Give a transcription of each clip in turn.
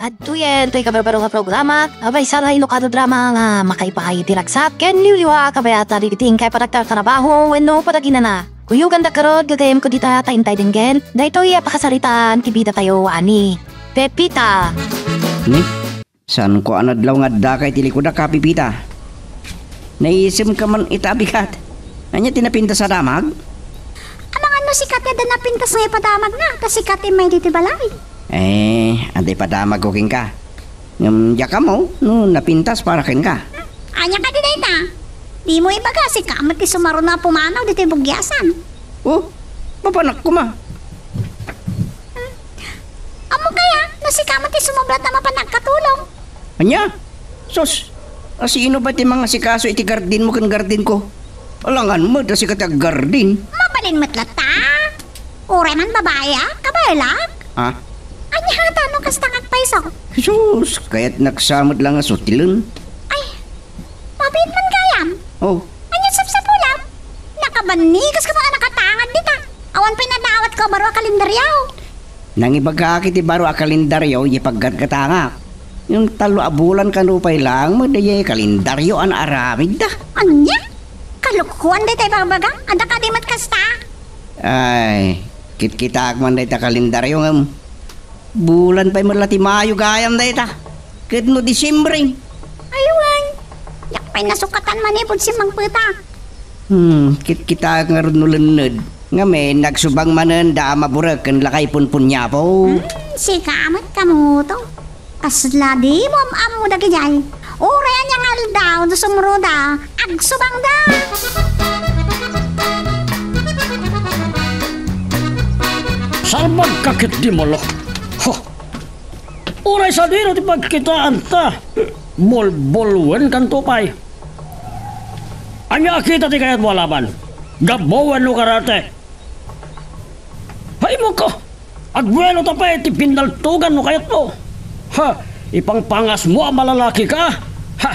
At tuyen, to'y kabarbaro nga programa, abay sana ilokado drama nga makaipahay diragsak, ken liwliwa kabayata rigiting kay paraktar trabaho, wenno patagina na. Kuyo ganda karod, gagayem ko dita taintay dinggen, dahito'y pakasaritaan, kibida tayo ani. Pepita. Ni? Saan ko anadlaw nga dakay tilikuda ka, Pipita? Naisim ka man itabikat. Anya tinapinta sa damag? Amang ano si Katya da napintas nga ipadamag na, kasi Katya may dito balay. Antay padamag ko king ka. Diya ka mo, no, napintas para kin ka. Anya ka din na. Di mo ibaga si Kamat ti sumaro na pumanaw dito bugyasan. Oh, mapanak ko ma. Amo kaya, no si Kamat ti sumablat na mapanagkatulong. Anya? Sos, sino ba ti mga sikaso iti gardin mo kan gardin ko? Alangan mo, da si katag gardin. Mabalin matlata. Ure man babae kabalak. Ha? Anya tanong kastangag paiso. Sus, kaya't nagsamot lang nga sutilun. Ay, mabit man kayam. Oh. Anya sapsapulam. Nakabanigas ka mga nakatangad dita. Awan pinadawat ko baro kalendaryaw. Nang ibagkakit baro a kalendaryo, ipaggat katanga. Yung talo abulan kanupay lang, madayay kalendaryo an aramid da. Anya? Kalukuan day tayo baga? Anda ka di mat kasta? Ay, kit-kitak man day ta kalendaryo ngam. Bulan pa'y malati Mayo gayam day ta. Kit no Disyembre. Aywan. Yak pa'y nasukatan manipod si Mang Pita. Kit-kitak nga rin nulanod. Nga may nagsubang manan da maburag kan lakay punpun niya po. Si Kamat kamuto. Kasla di mo am mo da kajay. Ure niya ngal daw do sumruda. Agsubang da. Salbag kakit di mo lo. Uray sa dino ti pagkitaan ta. Bolbolwen kan tupay. Anya kita ti kayat walaban. Gabawan lo karate. Hay mo ko. Agwelo tapay ti pindaltugan no kayat mo. Ha, ipangpangas mo ang malalaki ka. Ha,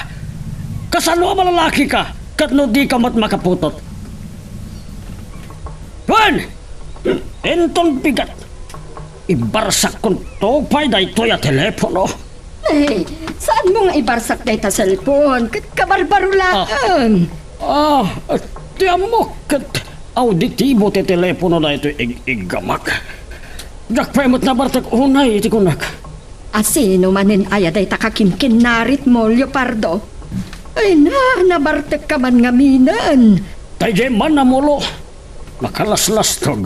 kasano ang malalaki ka. Kat no di ka mat makaputot. Juan! Entong bigat. Ibarsak kong topay da ito ya telepono. Eh, saan mo nga ibarsak da ita cellphone? Kabarbaro lang. Tiyan mo, kat auditibo ti telepono da ito igamak. Jakpemot na bartak unay iti kunak. Asino manin aya da ita kakinnarit mo, Leopardo? Ay nabartak ka man nga minan. Tayo man na mulo. Nakalaslas-tog.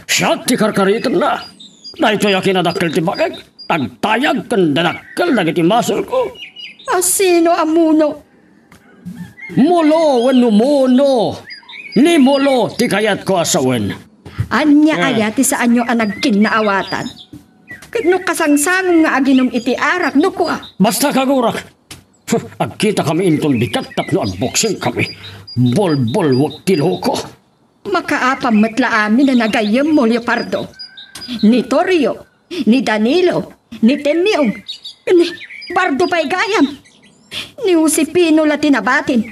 Siya ti karkaritan na. Na ito yakin na dakil ti bagay. Tagtayag kan danakil na iti masol ko. Asino amuno? Mulo wano muno. Ni mulo ti kayat ko asawen. Anya aya ti saan nyo anag kinaawatan. No kasangsangong nga aginom iti arak no ko Basta kagurak. Agkita kami intong bikat tapno agboksing kami. Bol-bol wag tiloko. Makaapam matla amin na nagayam mo, Leopardo. Ni Torio, ni Danilo, ni Temyong, ni Bardo pa'y gayam, ni Josepino latinabatin.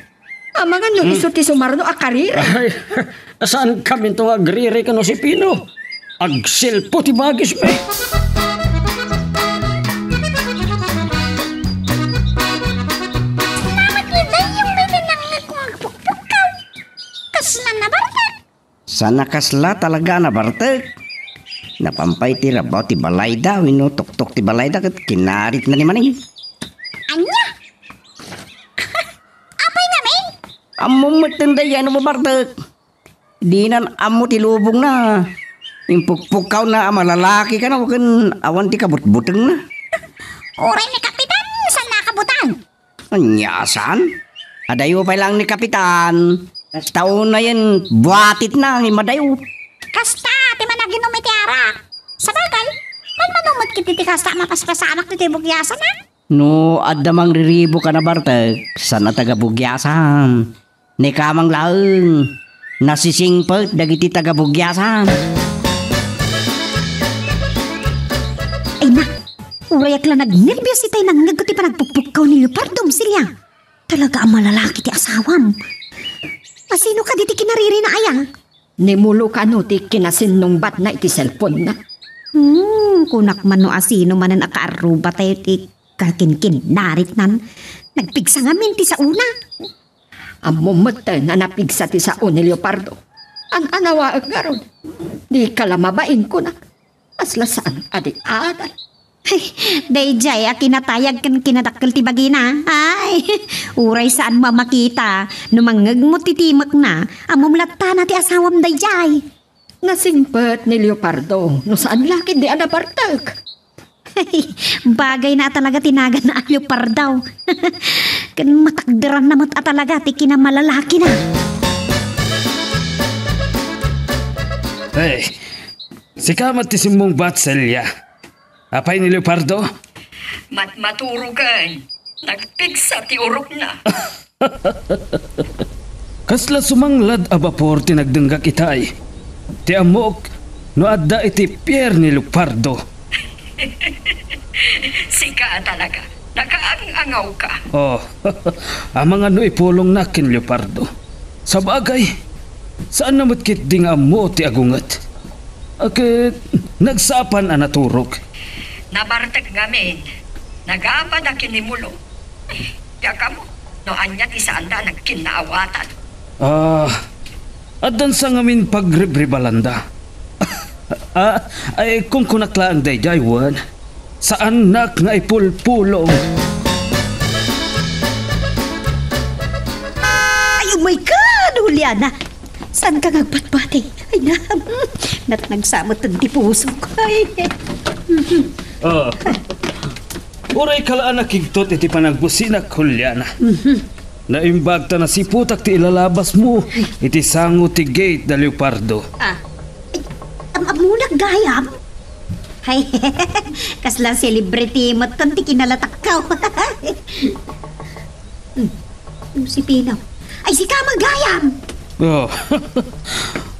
Ang mga no iso ti sumarno a karira. Ay, saan kami ito agriri ka no si Pino? Agsilpo ti bagis me. Sana kasla talaga na bartek. Napampay ti rabaw ti balay daw. Tok-tok ti balay daw. Kinarit na ni maning. Anya? Apay namin? Amo matanda yan mo bartek. Di na amo ti lubong na. Yung pukpukaw na malalaki ka na. Huwag awan ti kabut-buteng na. Uray ni Kapitan, saan nakabutan? Anyasan? Adayo pa lang ni Kapitan. Taon na yan, buhatit na, imadayo. Kasta, ti managinom iti arak. Sa bagay, kung manumot kiti kasta mapaspasamak ti bugyasan na? No, adamang riribo ka na bartek. Sana taga-bugyasan. Ni kamang laeng. Nasisingpot, dagiti taga-bugyasan. Ay na, urayak lang nag-nervyos itay nangag ko ti panagpukpukaw ni Leopardo silya. Talaga ang malalaki ti asawam. Masino ka diti kinariri na ayang? Ni mulo ka no ti kinasin nung bat na iti cellphone na. Kunak man no asino man ang akaaruba tayo ti kakinkin narit nan. Nagpigsa nga minti sa una. Amo mata na napigsa ti sao ni Leopardo. Anawa nga ron. Di kalamabain ko na. Asla saan adik-aday. Ay, dayjay, kinatayag kan kinadakkel ti bagina. Ay, uray saan mamakita. Numangag mo titimak na. Amumlatta na ti asawam dayjay. Nasingpet ni Leopardo. No saan laki di anabartag. Ay, bagay na talaga tinagan na ayo pardaw. Kan matakderan na mat talaga ti kinamalalaki na. Hey, si kamat ti simong batselya. Apay ni Leopardo? Matmaturugan. Nagpigsa ti urok na. Kasla sumanglad a bapor ti nagdenggak itay. Ti amok no adda iti pier ni Leopardo. Sika talaga. Nakaangaw ka. Oh, ang mga no ipulong na kin Leopardo. Sa bagay, saan namut kit di nga mo ti agungat? Akit nagsapan ang naturok. Nabartag ngamin. Nagapad ang kinimulo. Yaka mo. No anya ti saan da nagkinaawatan. Adan sa ngamin pagribribalanda. Ay kung kunaklaan day jaywan, saan nak nga ipulpulong? Ay, oh my God, Juliana! Saan ka nagpatpati? Ay, natnagsamot ang dipuso ko. Ay, Uray kalaan na kigtot iti panagbusinak, Juliana. Naimbag ta na si putak ti ilalabas mo, iti sango ti gate na Leopardo. amunak gayam? Ay, kaslang celebrity mo tanti kinalatakkaw. Si Pinaw. Ay, si Kamang gayam! Oh,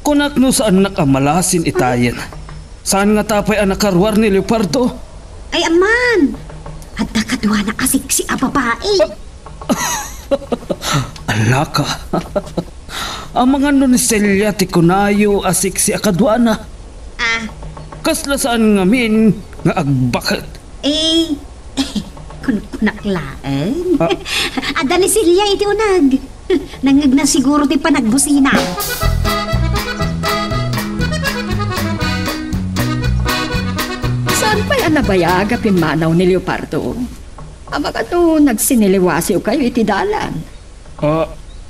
kunak no saan nakamalasin itayan. Saan nga tapay ang nakarwar ni Leopardo? Ay, aman! At nakadwa na asik si ababae. Alaka. Ang mga nuniselya ti kunayo asik si akadwana. Kasla saan ngamin nga agbakat. Kunaklaan. Ada ni Silya iti unag. Nangag na siguro ti panagbusina. Saan pa'y anabayaga pimanaw ni Leopardo? Amaga to nagsiniliwasiw kayo iti dalan.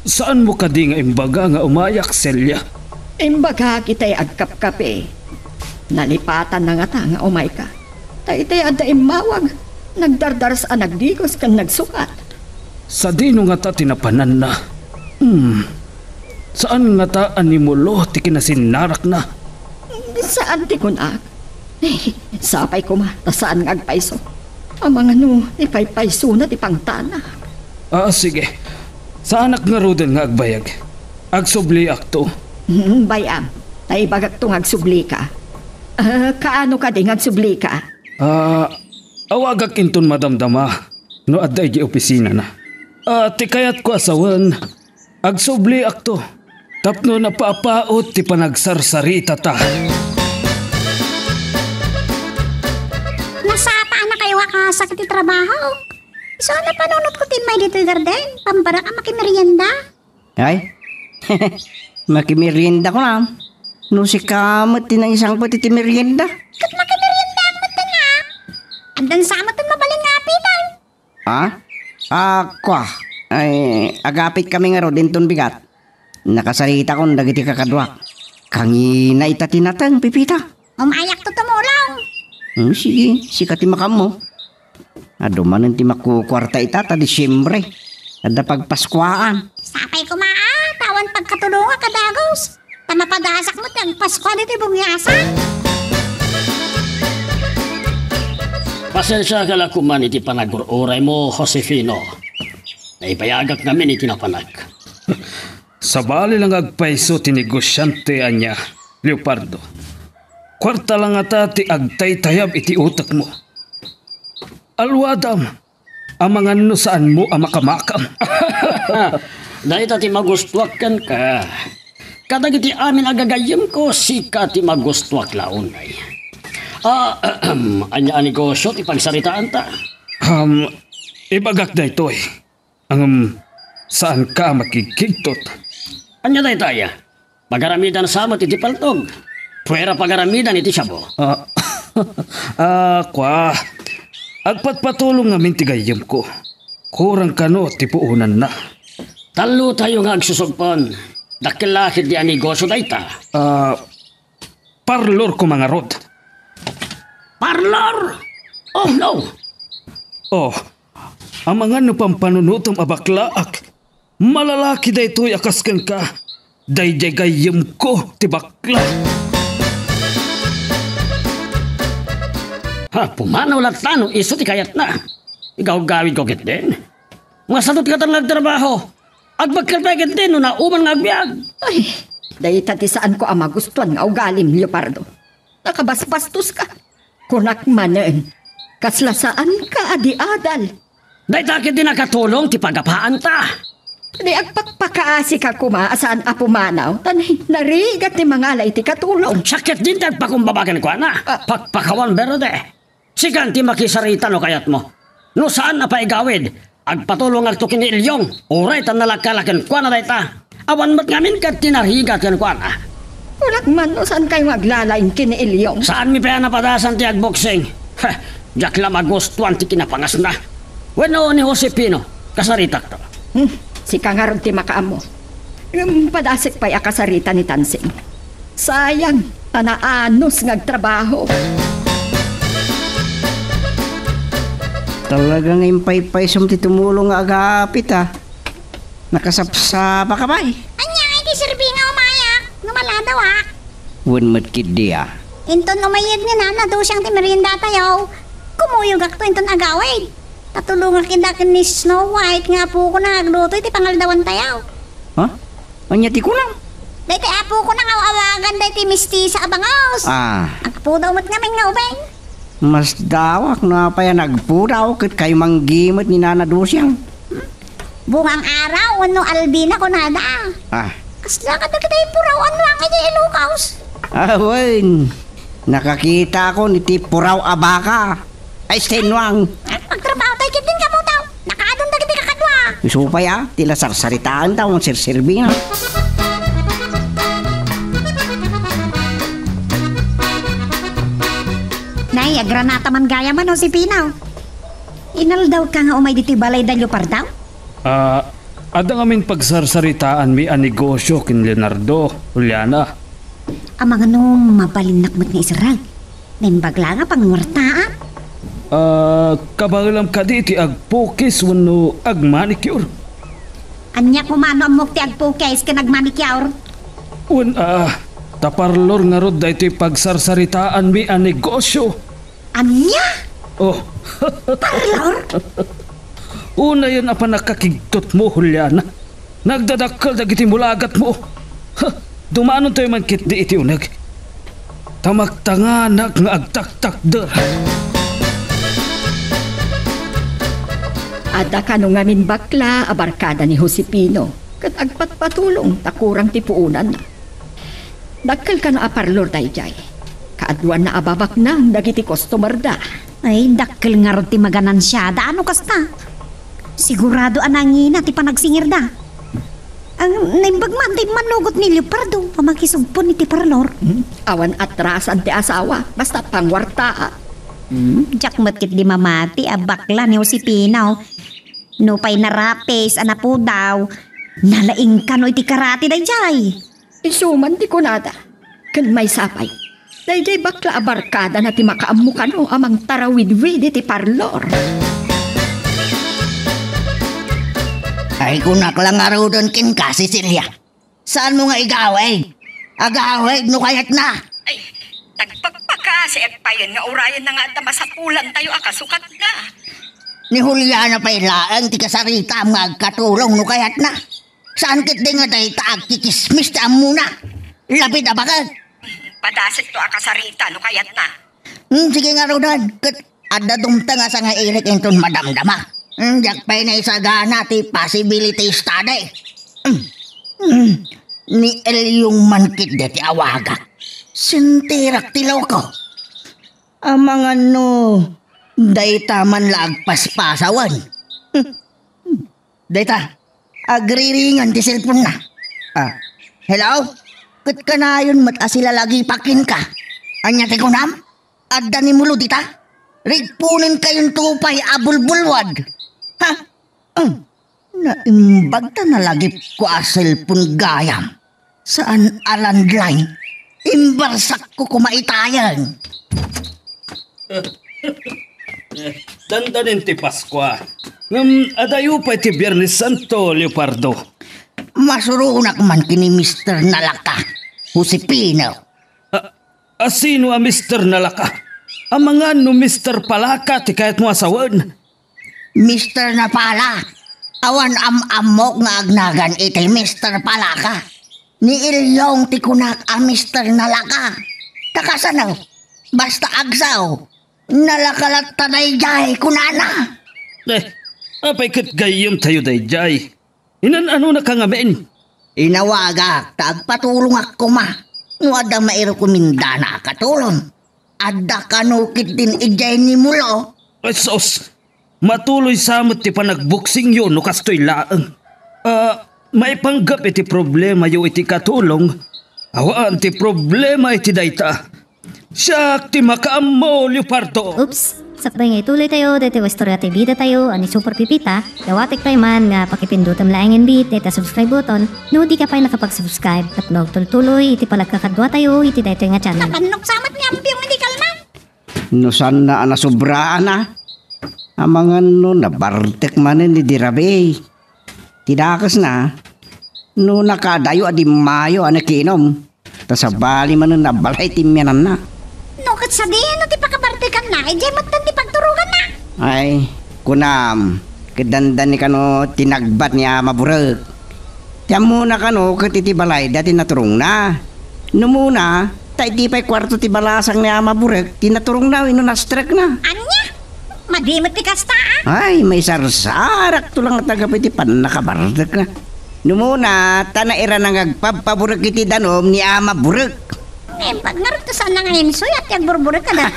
Saan mo ka di nga imbaga nga umayak, Celia? Imbaga kita'y agkapkape. Nalipatan na nga ta nga umay ka. Tay ada imawag. Nagdardar sa nagdigos kan nagsukat. Sa dino nga ta tinapanan na. Saan nga ta animulo ti kinasinarak na? Saan ti kunak? Sapay ko ma, saan nga agpaiso? Ang mga no, ipaypaiso na ti pangtana. Sige. Saan ak nga roden nga agbayag? Agsubli akto. Bayam, tay bagak to agsubli ka. Kaano ka din agsubli ka? Awagak inton madamdama. No adday di opisina na. Ti kayat ko asawan. Agsubli akto. Tapno na paapaot ti panagsarsarita ta. Nasapa na kayo akasak ti trabaho. So, napanunod ko tin may Little Garden. Pambara ka makimerienda. Ay, makimerienda ko na. No si kamot tinang isang pati ti merienda. Kat makimerienda ang mata nga. Andan sa amatan mabaling nga pitan. Kwa. Ay, agapit kami nga ro dinton bigat. Nakasarita ko dagiti kakadwak. Kangina ita tinatang pipita. Umayak to tumulong. Sige, sikati makam mo. Adumanan ti makukwarta ita ta Disyembre. Ada pagpaskwaan. Sapay ko tawan pagkatulungan kadagos. Tamapagasak mo tang Pasko niti bungyasan. Pasensya ka lang kuman iti panagururay mo, Josefino. Naipayagak namin iti napanag. Sabali lang agpaiso tinigosyante anya, Leopardo. Kwarta lang ata ti agtay-tayab iti utak mo. Alwadam, amangan no saan mo amakamakam. Dahil ti magustuakan ka. Kadag iti amin agagayim ko, sika ti magustuak launay. Anya ang negosyo, ipagsaritaan ta. Ibagak na ito eh. Saan ka makikigtot? Anya tayo tayo? Pagaramidan sa amat iti paltog. Pwera pagaramidan iti siyabo. Kwa. Agpatpatulong ngamin tigayam ko. Kurang kano tipuunan na. Talo tayo nga agsusugpon. Dakilakid di ang negosyo tayo ta. Parlor ko mga rod. Parlor? Oh no! Oh, ang mga nupampanunutong abaklaak. Malalaki da ito'y akaskan ka. Dayjay gayam ko tibakla. Pumanaw lang tanong iso ti kayat na. Ikaw gawin ko kit din. Mga satot ka tang nagtrabaho. Agpagkalpagit din no na uman nga agbyag. Ay, dahi tati saan ko ang magustuhan nga ugalim, Leopardo. Nakabasbastos ka. Kunak manen. Kaslasaan ka adi-adal. Dahi takit din nakatulong ti pagapaan ta. Di agpakpakaasi ka kumaasaan a pumanaw. Tanay, narigat ni mga alay ti katulong. Sakit din tagpakumbabagan ko na. Pagpakawan berde. Sigan ti makisarita no kayat mo. No saan na paigawid? Agpatulong agto kini Ilyong. Uray tan nalakalakan ko na dayta. Awan mat ngamin kat tinarhigat kan ko na. Kulak man no saan kayo maglalain kini Ilyong. Saan mi pa napadasan ti agboksing? Diyak lang magustuhan ti kinapangas na. Weno ni Josepino. Kasaritak to. Si kangarog ti makaamo. Padasik pa'y akasarita ni Tansing. Sayang, tanaanos ngagtrabaho. Talagang impay-pay ti tumulong nga agapit Nakasapsapa ka ba eh? Anya, hindi sirbi nga umayak. Numala daw Wan matkid di Inton umayad nga na daw siyang timerinda tayo. Kumuyog ako inton agawid. Tatulungan kindakin ni Snow White nga po ko na nagluto iti pangaldawan tayo. Ha? Anya ti kulang? Dahil apo ko na nga awagan dahil ti misti sa abangos. Agpo daw mat ngamin nga ubeng. Mas dawak na pa yan nagpuraw kat kayo manggimot ni Nana Dusyang. Bungang araw, ano albina ko nada. Kasla ka na kita'y puraw, ano ang iti ilukaws. Wan, nakakita ko ni ti puraw abaka. Ay, stenwang. Pagtrabaho tayo kitin ka mo tao. Nakaadon na kita kakadwa. Supay tila sarsaritaan tao ang sirsirbing Nay, agranata man gaya man o si Pinaw. Inal daw ka nga umay diti balay da Leopardo? Ada ngamin pagsarsaritaan mi ang negosyo kin Leonardo, Juliana. Ang mga mabalinakmat nga israg. Naimbagla nga pangwartaan. Kabagilam ka di ti agpukis wano agmanicure. Anya kumano ang mukti agpukis ka nagmanicure? Taparlor nga rod da ito'y pagsarsaritaan mi ang negosyo. Anya? Oh. Parlor? Una yan apa nakakigtot mo, Juliana. Nagdadakal dagiti mulagat mo. Dumanon tayo man kit di iti unag. Tamaktanganak nga agtaktakder. Ada ka nung ngamin bakla, abarkada ni Josepino. Kat agpatpatulong, takurang tipuunan na. Dakal ka na aparlor tayo jay. Kaadwan na ababak na, dagiti customer da. Ay, dakal nga ron ti maganansyada. Ano kasta? Sigurado anangin na ti panagsingir da. Ang naimbagman ti manugot ni Leopardo. Pamakisugpon ni ti parlor. Awan atrasan ti asawa, basta pangwarta. Diyak matkit di mamati, abakla ni Josepino. No pa'y narapes, anapo daw. Nalaing ka no iti karate day jay. Isuman ti kunada. Kan may sapay. Dayjay bakla abarkada na ti makaamu ka no amang tarawid-wid iti parlor. Ay kunak lang araw doon kin ka, Cecilia. Saan mo nga igaway? Agaway, no kayat na. Ay, nagpagpakasi at payan nga urayan na nga masapulan tayo akasukat na. Ni Juliana pa'y laang ti kasarita ang agkatulong no kayat na. Saan kit di nga dahi taag kikismis ta muna? Lapit na bakit? Padasik to akasarita no kayat na. Sige nga rodan. Ada dumta nga sa nga ilik inton madamdama. Diyak pa'y na isagana ti possibility study. Ni Elyong mankit de ti awaga. Sintirak ti loko. Mga no, dayta man laag paspasawan. Dayta, agriringan ti cellphone na. Hello? Kat ka na yun mat asila lagi pakin ka. Anya ti kunam? Adda ni mulo dita? Rigpunin kayong tupay abulbulwad. Ha? Naimbag ta na lagi ko a cellphone gayam. Saan a landline? Imbarsak ko kumaitayan. Dandanin ti Paskwa. Adayo pa ti Biyernes Santo, Leopardo. Masurunak man kini Mr. Nalaka, Josepino. Asino a Mr. Nalaka? Ang mga no Mr. Palaka ti kahit mo asawan. Mr. Napala, awan amok nga agnagan iti Mr. Palaka. Ni Ilyong ti kunak a Mr. Nalaka. Takasanaw, basta agsaw, nalakalat tanay jay kunana. Apay kat gayom tayo dayjay. Inan ano na kangamin? Inawagak, tagpatulong ako ma. No ada mairo kumindana katulong. Ada kanukit din ijay ni mulo. Ay sos, matuloy samot ti panagbuksing yun no kastoy laang. May panggap iti problema yo iti katulong. Awaan ti problema iti dayta. Siyak ti makaammo, Leopardo. Oops! Sakbay nga ituloy tayo, dito istorya ti bida tayo, ani Super Pipita. Dawatik tayo man nga pakipindutam laing bit, dito subscribe button. No di ka pa nakapag-subscribe at tuloy iti palagkakadwa tayo, iti dito nga channel. Nakanok samat nga ambiyong hindi kalman. No saan na nasubraan na? Ang mga no nabartek manin ni Dirabe. Tidakas na. No nakadayo adi mayo anakinom. Tasabali man na balay timyanan na. No kat sa diyan no ti pakabartikan na, ijay matan ti pagturugan na. Ay, kunam. Kedandan ni kano tinagbat niya maburag. Tiyan muna kano iti balay dati naturong na. No muna, tayo di pa'y kwarto ti balasang niya maburag, tinaturong na, ino na-strek na. Anya? Madimot ti kasta Ay, may sarsarak to lang tagap iti pan nakabarag na. No muna, tanaira nang agpapaburag iti danom ni ama burag. pag narito saan na ngayon suyat yung burburik ka na.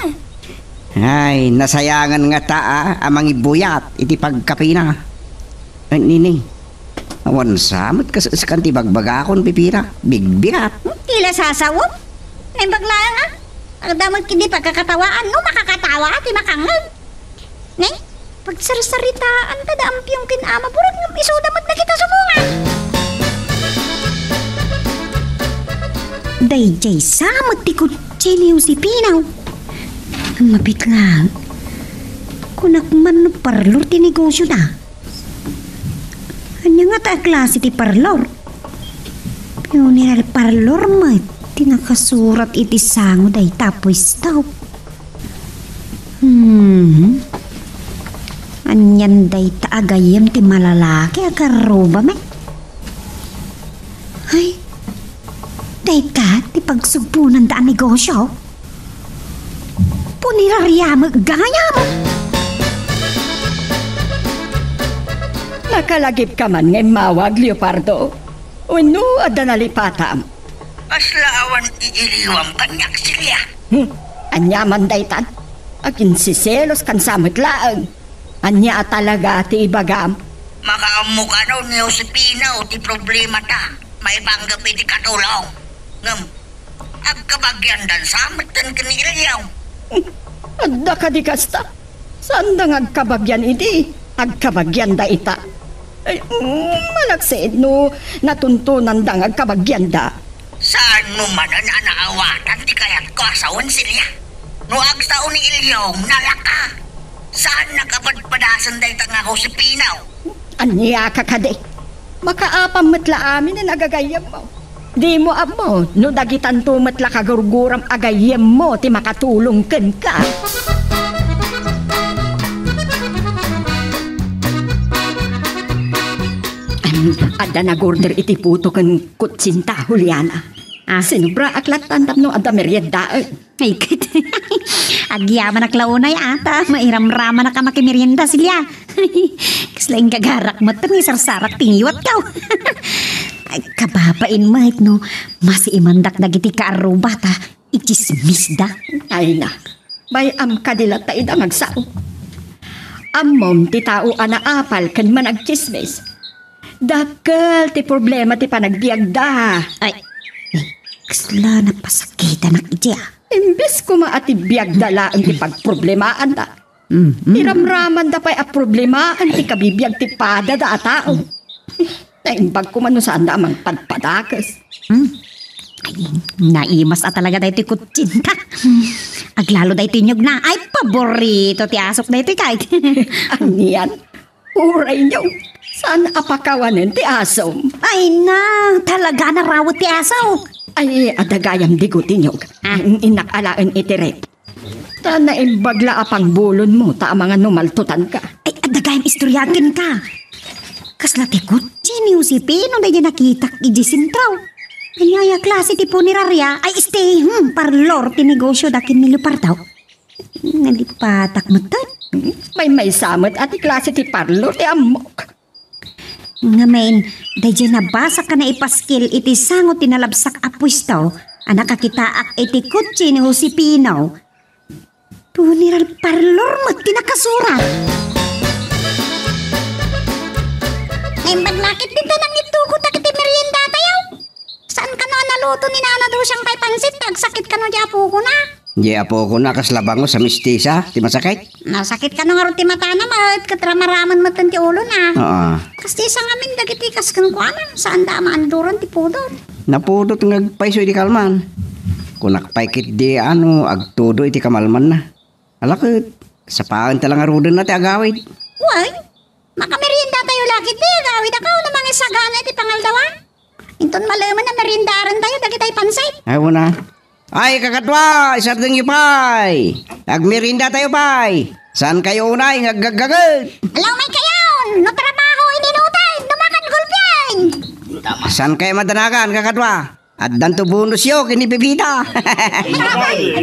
Ay, nasayangan nga taa amang ibuyat iti pagkapina. Ay, nini. Awan samot ka sa kanti bagbagakon pipira. Bigbirat. Tila sasawop. Ay baglaan ha. Ang damag kindi pagkakatawaan no makakatawa at makangal. Ngay, pagsarsaritaan ka daampiyong kinama burag ng isudamag na kita sumunga. Dayjay samot ti kutsiliw si Pinaw. Ang mapit lang. Kunak man no parlor ti negosyo na. Anya nga ta klase ti parlor. Funeral parlor mo. Tinakasurat iti sango day tapos daw. Anyan day taagayam ti malalaki agaroba me. Ay, day ka ti pagsugpunan daan negosyo. Punirarya mo gaya mo. Nakalagip ka man ngay mawag, Leopardo. Uno, ada nalipatam. Asla awan iiliwam kanyak silya. Anyaman daytan. Akin si Selos kan samot laang. Anya talaga ti ibagam. Makaamu ka daw ni Josepina o ti problema ta. May banggap iti katulong. Ngam, agkabagyan dan samot tan kaniliyaw. Adda ka di kasta. Saan da agkabagyan iti? Agkabagyan da ita. Ay, malaksid no, natuntunan da agkabagyan da. Saan mo man ang anaawatan ti kayat ko asawan silya? No agsaon ni Ilyong nalaka. Saan nakapadpadasan day nga Josepina? Anya ka kade. Makaapam matla amin na nagagayam mo. Di mo amo, no dagitan tumatla kagurguram agayam mo ti makatulong ken ka. Ada nag-order iti puto kan kutsinta, Juliana. Sinubra aklat tantap no ada merienda. Ay kit. Agyaman naklaunay ata. Mairam-rama na ka makimerienda silya. Kaslaing gagarak mo ito ni sarsarak tingiwat ka. Ay kababain mahit no. Masi imandak na giti ka arubata. Ichismis da. Ay na. Bay am kadilat ta idang agsao. Ammom ti tao ana apal kan managchismis. Dakkel ti problema ti panagbiagda. Ay, kasla na pasakitan ng idea. Imbes ko maati biagda laang ti pagproblemaan da. Iramraman da pa'y a problemaan ti kabibiyag ti pada da a tao. Naimbag ko man no saan da amang padpadakas. Ay, naimas talaga dahi ti kutsinta. Aglalo dahi tinyog na. Ay, paborito ti asok dahi ti kahit. Aniyan, uray niyo. Saan apakawanin ti asom? Ay na, talaga na rawat ti asaw. Ay, adagayam digutin niyo. Inakalaan itirep. Ta naimbagla apang bulon mo ta mga numaltutan ka. Ay, adagayam istoryakin ka. Kasla ti kutsin yung si Pino dahi nakitak ijisintraw. Kanyaya klase ti punerarya ay parlor ti negosyo dakin milupar daw. Nalipatak mo to. May samot at klase ti parlor ti amok. Nga main, dahi nabasa ka na ipaskil iti sangot tinalabsak apwistaw. Anak kakitaak iti kutsi ni Josepino. Puneral parlor mo tinakasura. Naimbag lakit dito nang ituko takit ti merienda tayo. Saan ka no naluto ni Nana daw siyang kay pansit? Nagsakit ka no di apo ko na. Di apo ko na kaslabango sa mistisa, ti masakit. Nasakit ka no nga ro ti mata na, malit katramaraman matan ti ulo na. Oo. Kasi isang amin dagiti kaskan ko na, saan da maanduran ti pudot. Napudot ngagpaiso iti kalman. Kunakpaikit di agtudo iti kamalman na. Alakit, sapaan talang arudan na ti agawid. Uy, makamerienda tayo lakit di, agawid ako na mga sagana iti pangaldawan. Inton malaman na merindaran tayo, dagitay pansit. Ay, wala. Ay, kakatwa, isardeng yu, pay. Agmerinda tayo, pay. Saan kayo unay, ngaggagagad? Alaw may kayaon, no trabaho ininutay, numakan gulpian. Saan kayo madanagan, kakatwa? At danto bonus yo, kinipipita. Ay,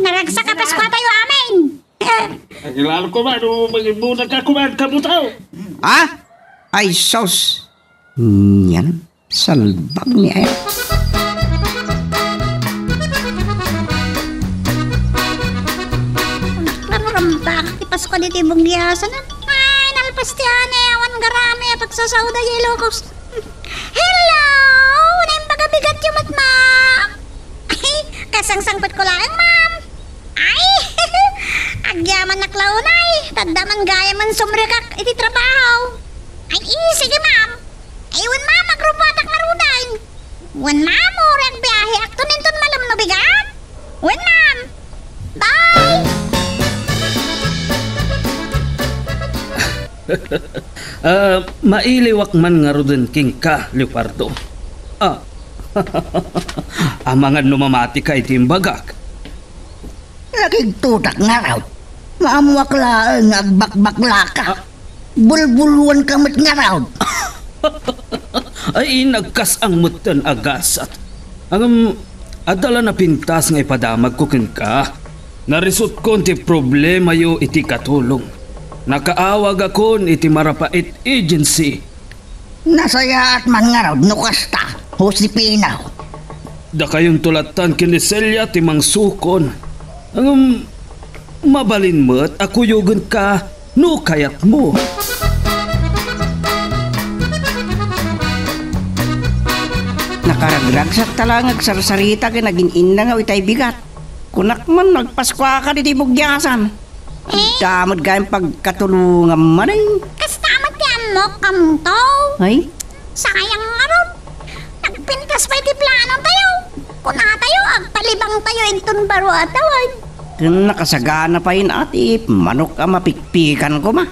naragsa ka paskwa tayo amin. Lalo ko man, magibunag ka kuman kabutaw. Ha? Ay, sos. Yan, salbag niya. Ramrambak, ipas ko dito ibong liyasan. Ay, nalpastiyan eh, awan garami, pagsasauda yelokos. Hello! Naimbagabigat yung matma. Ay, kasangsangpat ko lang, ma'am. Ay, agyaman na klaunay. Tadaman gaya man sumrikak iti trabaho. Ay, sige, ma'am. Iwan ma'am, magrubatak marudan. Wan ma'am, urang biyahe akto ninton malam no bigat. Wan ma'am. Bye! Mailiwak man nga roden king ka, Leopardo. Amangan numamati ka itimbagak. Nagigtutak nga raw. Maamuak laang agbakbakla ka. Bulbuluan kamot nga raw. Ay nagkas ang mutan agasat. Ang adala na pintas nga ipadamag ko kin ka. Narisot ko ti problema yo iti katulong. Nakaawag akon iti marapait agency. Nasaya at man nga raw, nukasta. Josepino. Da kayong tulatan kiniselya ti mangsukon. Ang mabalin mo't ako yugon ka no kayat mo. Nakaragragsak talangag sarsarita ka naging ina nga itay bigat. Kunak man nagpaskwa ka diti bugyasan. Damod kayong pagkatulungan man eh. Kastamat ti amok kamuto. Ay? Sayang nga ron. Nagpintas pa iti plano tayo. Kuna tayo, agpalibang tayo inton baro atawan. Kung nakasagana pa yun ati, manok ang mapikpikan ko ma.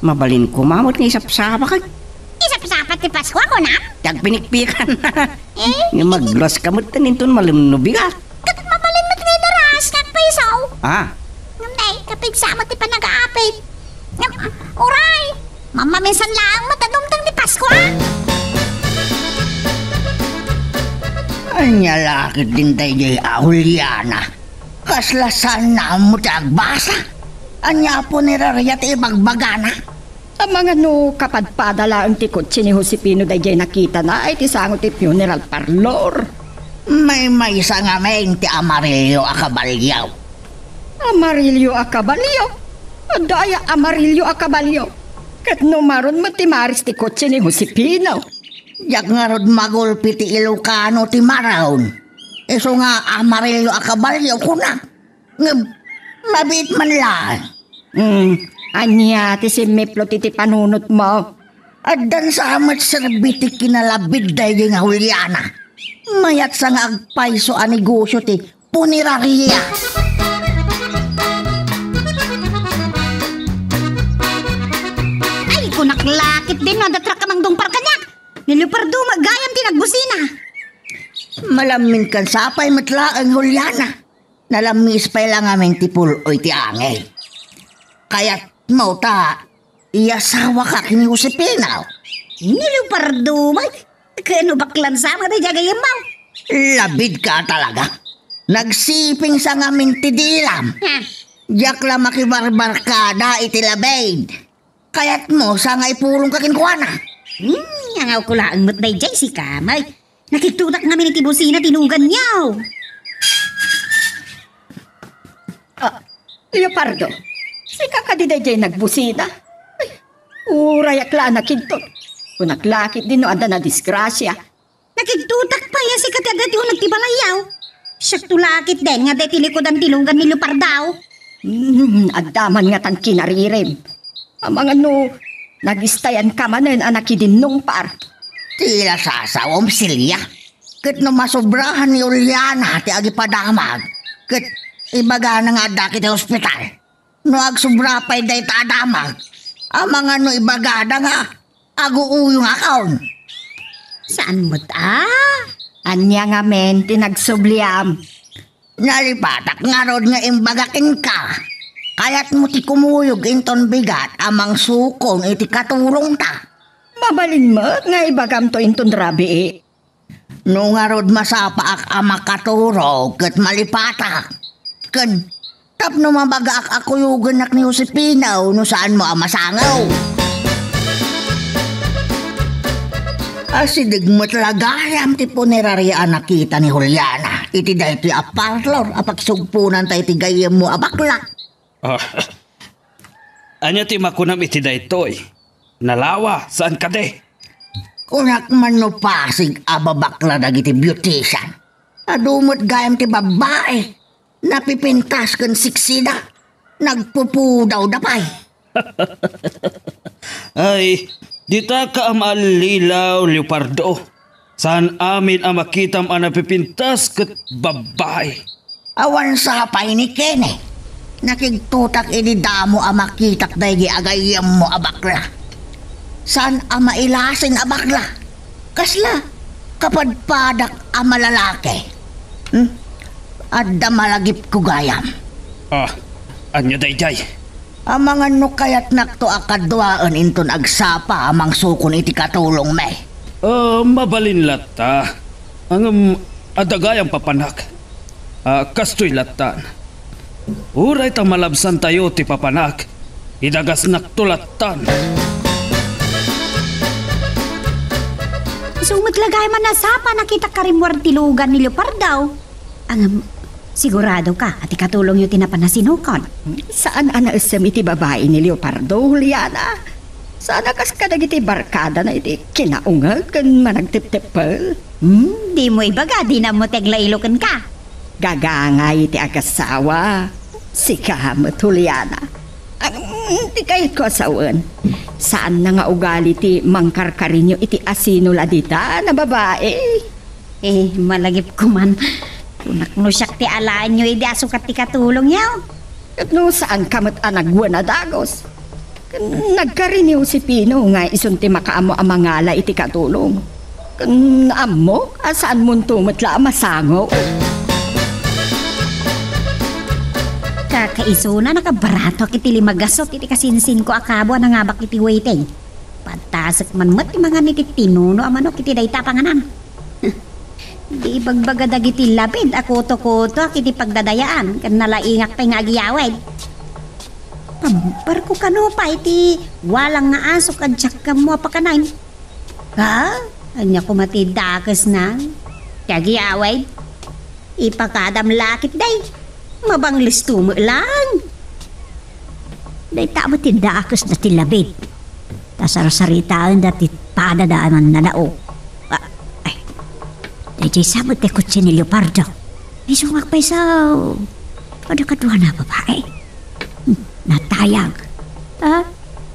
Mabalin ko mamot ng isap-sapa ka. Isap-sapat ti Pasko ko na. Tagpinikpikan na. Nga maglos kamot na ninton malimnubigat. Katat mabalin mo tinidaras, nagpaisaw. Ah, Ngay, kapig sama ti pa nag-aapit. Uray, mamaminsan lang matadumtang ti Pasko ha. Anya lakit din tayo di Juliana. Kaslasan na mo ti agbasa. Anya po nirarayat ibagbagana. Ang mga no kapadpadala ang tikot si ni Josepino dayjay nakita na ay tisangot ti funeral parlor. May sa ngamin ti Amarillo a kabalyaw. Amarillo a kabalyo. Daya Amarillo a kabalyo. Kat numaron mo ti Maris ti kotse ni Josepino. Yak nga rod magulpi ti Ilocano ti Maraon. Iso nga Amarillo a kabalyaw ko na. Mabit man lang. Anya ti si Miplo ti panunot mo. Addan sa amat serbiti kinalabid dahi nga Juliana. Mayat sa nga agpayso a negosyo ti puniraria. Ay, kunaklakit din no, datrak ka mang dungpar kanyak. Nilupardo, magayam tinagbusina. Malamin kan sapay matla ang Juliana. Nalamis pa lang aming tipul oy ti angay. Kaya't mo ta, iyasawa ka kini Josepina. Nilupardo, may kano baklan sama na jagayam mo. Labid ka talaga. Nagsiping sa ngamin ti dilam. Diyak la makibarbarkada iti labid. Kaya't mo sa nga ipulong kakinkuana. Yangaw ko lang mo't day Jessica, may nakitutak namin iti busina tinugan niyaw. Leopardo, si kakadidayjay nagbusina. Ay, uray akla nakintot. Kung naklakit din no anda na disgrasya. Nakitutak pa yan si katadati o nagtibalayaw. Siyak tulakit din nga deti likodan tilunggan ni Lupardaw. Agdaman nga tan kinaririm. Ang mga no, nagistayan ka manen anak idinong par. Tila sasawom silya. Kat no masobrahan ni Juliana ti agipadamag. Kat ibaga na nga dakit sa ospital. No agsobra pa'y day ta adamag. Ang mga no ibagada nga aguuyong akaon. Saan mo ta? Anya nga men, tinagsubliam. Nalipatak nga rod nga imbagakin ka. Kaya't mo ti kumuyog inton bigat amang sukong iti katulong ta. Mabalin mo nga ibagam to inton rabi eh. No nga rod masapaak ama katurog kat malipatak. Kan, tapno mabagaak ako yuganak ni Josepina no saan mo amasangaw. Asidig mo talagayam ti puneraria nakita ni Juliana. Iti dahi ti aparlor apaksugpunan tayo ti gayem mo abakla. Anya ti makunam iti daytoy. Nalawa, saan ka de? Kunak man no pasig ababakla dagiti beautician. Adumot gayam ti babae. Napipintas kan siksida. Nagpupudaw dapay. Ay, dita ka amalilaw, Leopardo. Saan amin ang makitam ang napipintas kat babay? Awan sa pay ni Kene. Nakigtutak inidamo ang makitak dahi agayam mo abakla. Saan ang mailasin abakla? Kasla, kapadpadak ang malalaki. Adda malagip ko gayam. Anya dayjay? Ang mga nukayat nakto akadwaan inton agsapa amang sukon iti katulong me. Mabalin lata. Ang adagayang papanak. Kastoy latan. Uray ta malabsan tayo ti papanak. Idagas naktulatan. Sumatlagay man na sapa nakita karimwar tilugan ni Leopardaw. Ang sigurado ka at ikatulong yung tinapanasinukon. Saan anaasam iti babae ni Leopardo, Juliana? Saan akas ka iti barkada na iti kinaungag kan managtip-tipal? Di mo ibaga, di na mo teglailukan ka. Gagangay iti agasawa. Sikamot, Juliana. Di kahit ko asawan. Saan na nga ugali ti mangkarkarinyo iti asino ladita na babae? Malagip ko man. Tunak no siyak ti alaan nyo, idi asukat ti katulong yaw. At no saan kamot anagwan na dagos? Nagkariniw si Pino nga isunti makaamo ang mangala iti katulong. Amo, saan mo tumatla masango? Kakaiso na nakabarato kiti limagasot iti kasinsin ko akabo na nga bak iti waiting. Pantasak man mat mga niti tinuno amanok iti dayta panganan. Di bagbagadag iti lapid ako to-koto kiti pagdadayaan kan nalaingak pa nga agiyawid. Pampar ko kano pa iti walang nga aso kadyak ka mo pa kanain. Ha? Anya ko matidakas na. Kagiaway. Ipakadam lakit day. Mabanglis tumo lang. Day tamo tindaakos na tilabid. Tasar-saritaan dati padadaan na nao. Ay. Day sabot te kutsi ni Leopardo. May sungak pa isaw. Ada kadua na babae. Natayag.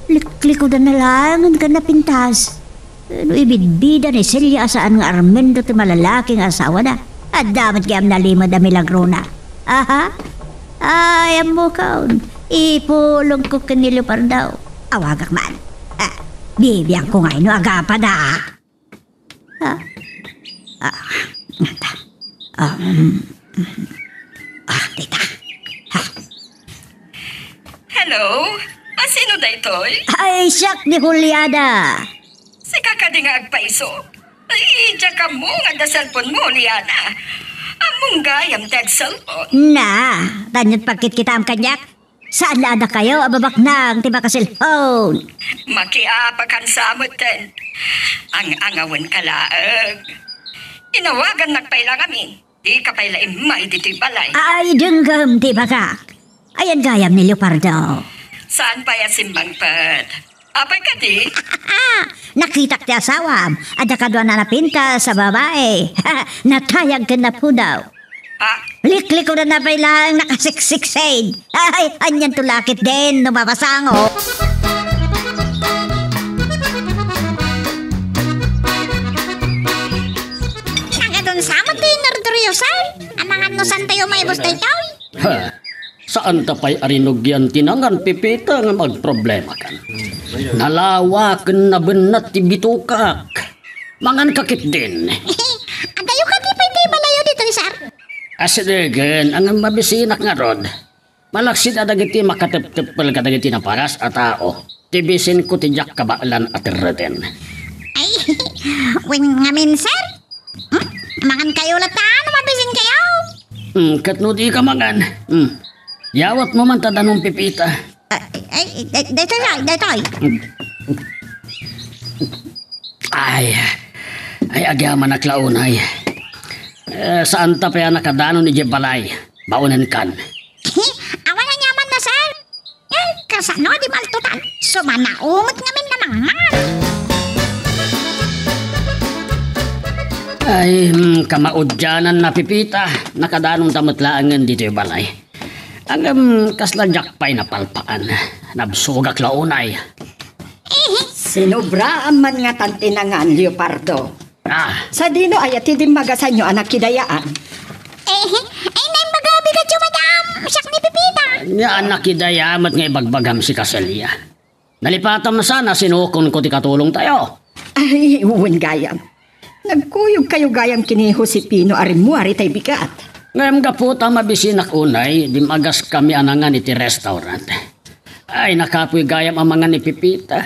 Likliko na lang ka na pintas. Ano ibidbida ni Celia saan nga Armando ti malalaking asawa na. At damat kayam nalimad na milagro na. Aha? Ay, mo kaon. Ipulong ko ka ni Leopardo. Awagak man. Bibiyang ko nga ino agapa na. Tita. Hello? Sino da ito'y? Ay, siyak ni Juliana. Si kakadi nga agpaiso. Ay, diya ka mo nga da cellphone mo, Liana. Among gayam tag cellphone. Na, tanyot pagkit kita ang kanyak. Saan na kayo, ababak nang tiba ka cellphone? Makiapakan sa amutin. Ang angawan kalaag. Inawagan nagpailang amin. Di ka pailaim may dito'y balay. Ay, denggam tiba ka. Ayan gayam ni Leopardo. Saan pa yan simbang pad? Apay ka di? Nakita ti asawam. Ada ka doon na napinta sa babae. Natayag ka na po daw. Liklik ko na napailang nakasiksik-said. Ay, anyan tulakit din, numapasango. Nagadun sama din, Narduriosay. Amangan no san tayo may gusto ikaw? Saan tapay arinugyan tinangan pipita nga magproblema kan. Nalawakan na benat ti bitukak. Mangan kakit din. Adayo ka di pwede balayo dito, sir. Asidagan, ang mabisinak nga rod. Malaksid adagiti makatep-tepel kadagiti na paras at tao. Tibisin ko tijak kabaalan at reden. Ay, wing ngamin, sir. Mangan kayo latan, mabisin kayo. Katno di ka mangan. Yawat mo man tadanong pipita. Ay, daytoy. Ay, agyaman na klaunay. Saan ta pa yan nakadano ni Jebalay? Baunan kan. Awan na nyaman na, sir. Eh, kasano di maltutan. Sumanaumot ngamin na mangan. Ay, kamaudyanan na pipita. Nakadanong tamatlaangan dito yung balay. Ang kasladyak pa'y napalpaan. Nabsugak launay. Sinubraan man nga tantinangan, Leopardo. Sa dino ay atidim magasan nyo anak kidayaan. Naim magabigat yung madam. Siyak ni Pipita. Nga anak kidayamat nga ibagbagam si Kaselia. Nalipatan mo sana sinukon ko ti katulong tayo. Ay, uwan gayam. Nagkuyog kayo gayam kini Josepino arin mo ari tay bigat. Ngayam ka po mabisinak unay, di magas kami anangan iti restaurant. Ay, nakapoy gayam ang mga ni Pipita.